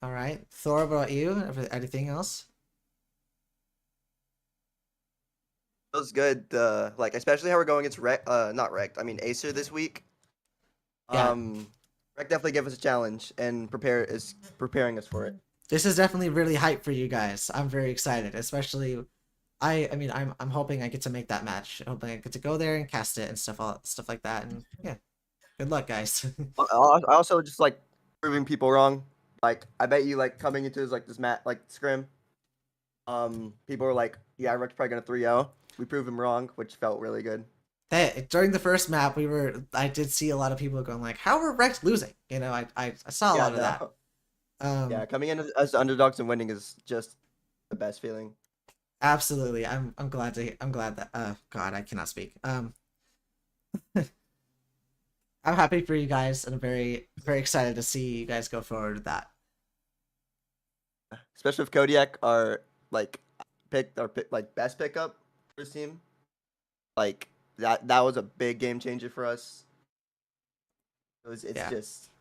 All right, Thor. What about you? Anything else? Feels good. Like especially how we're going against not wrecked. I mean Acer this week. Yeah. REKT definitely gave us a challenge and is preparing us for it. This is definitely really hype for you guys. I'm very excited, especially. I mean, I'm hoping I get to make that match. Hoping I get to go there and cast it and stuff like that. And yeah, good luck, guys. I also just like proving people wrong. Like I bet you like coming into this mat like scrim. People were like, yeah, REKT's probably gonna 3-0. We proved him wrong, which felt really good. Hey, during the first map, I did see a lot of people going like, "How are REKT losing?" You know, I saw a lot of that. Yeah, coming in as the underdogs and winning is just the best feeling. Absolutely. I'm glad that God, I cannot speak. I'm happy for you guys and I'm very excited to see you guys go forward with that. Especially with Kodiak, our best pickup for this team. Like that was a big game changer for us. It's Yeah. just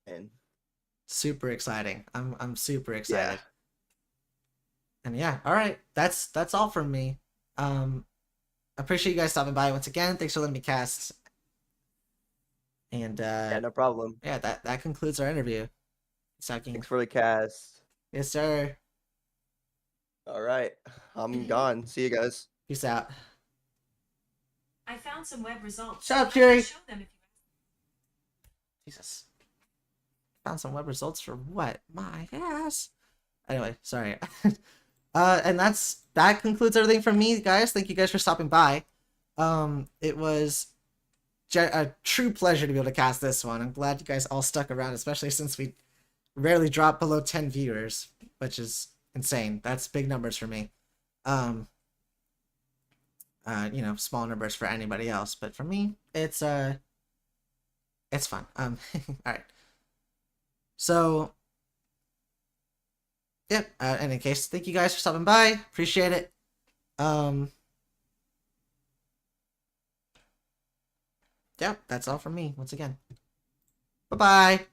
man. Super exciting. I'm super excited. And yeah, all right. That's all from me. Appreciate you guys stopping by once again. Thanks for letting me cast. And Yeah, no problem. yeah, that concludes our interview. Sucking. Thanks for the cast. Yes, sir. All right, I'm gone. See you guys. Peace out. I found some web results. Shut up, I can Jerry. show them if you Jesus. Found some web results for what? My ass. Anyway, sorry. And that concludes everything from me, guys. Thank you guys for stopping by. It was a true pleasure to be able to cast this one. I'm glad you guys all stuck around, especially since we rarely drop below 10 viewers, which is insane. That's big numbers for me. You know, small numbers for anybody else, but for me, it's fun. All right. So, yeah, in any case, thank you guys for stopping by. Appreciate it. Yeah, that's all from me once again. Bye-bye.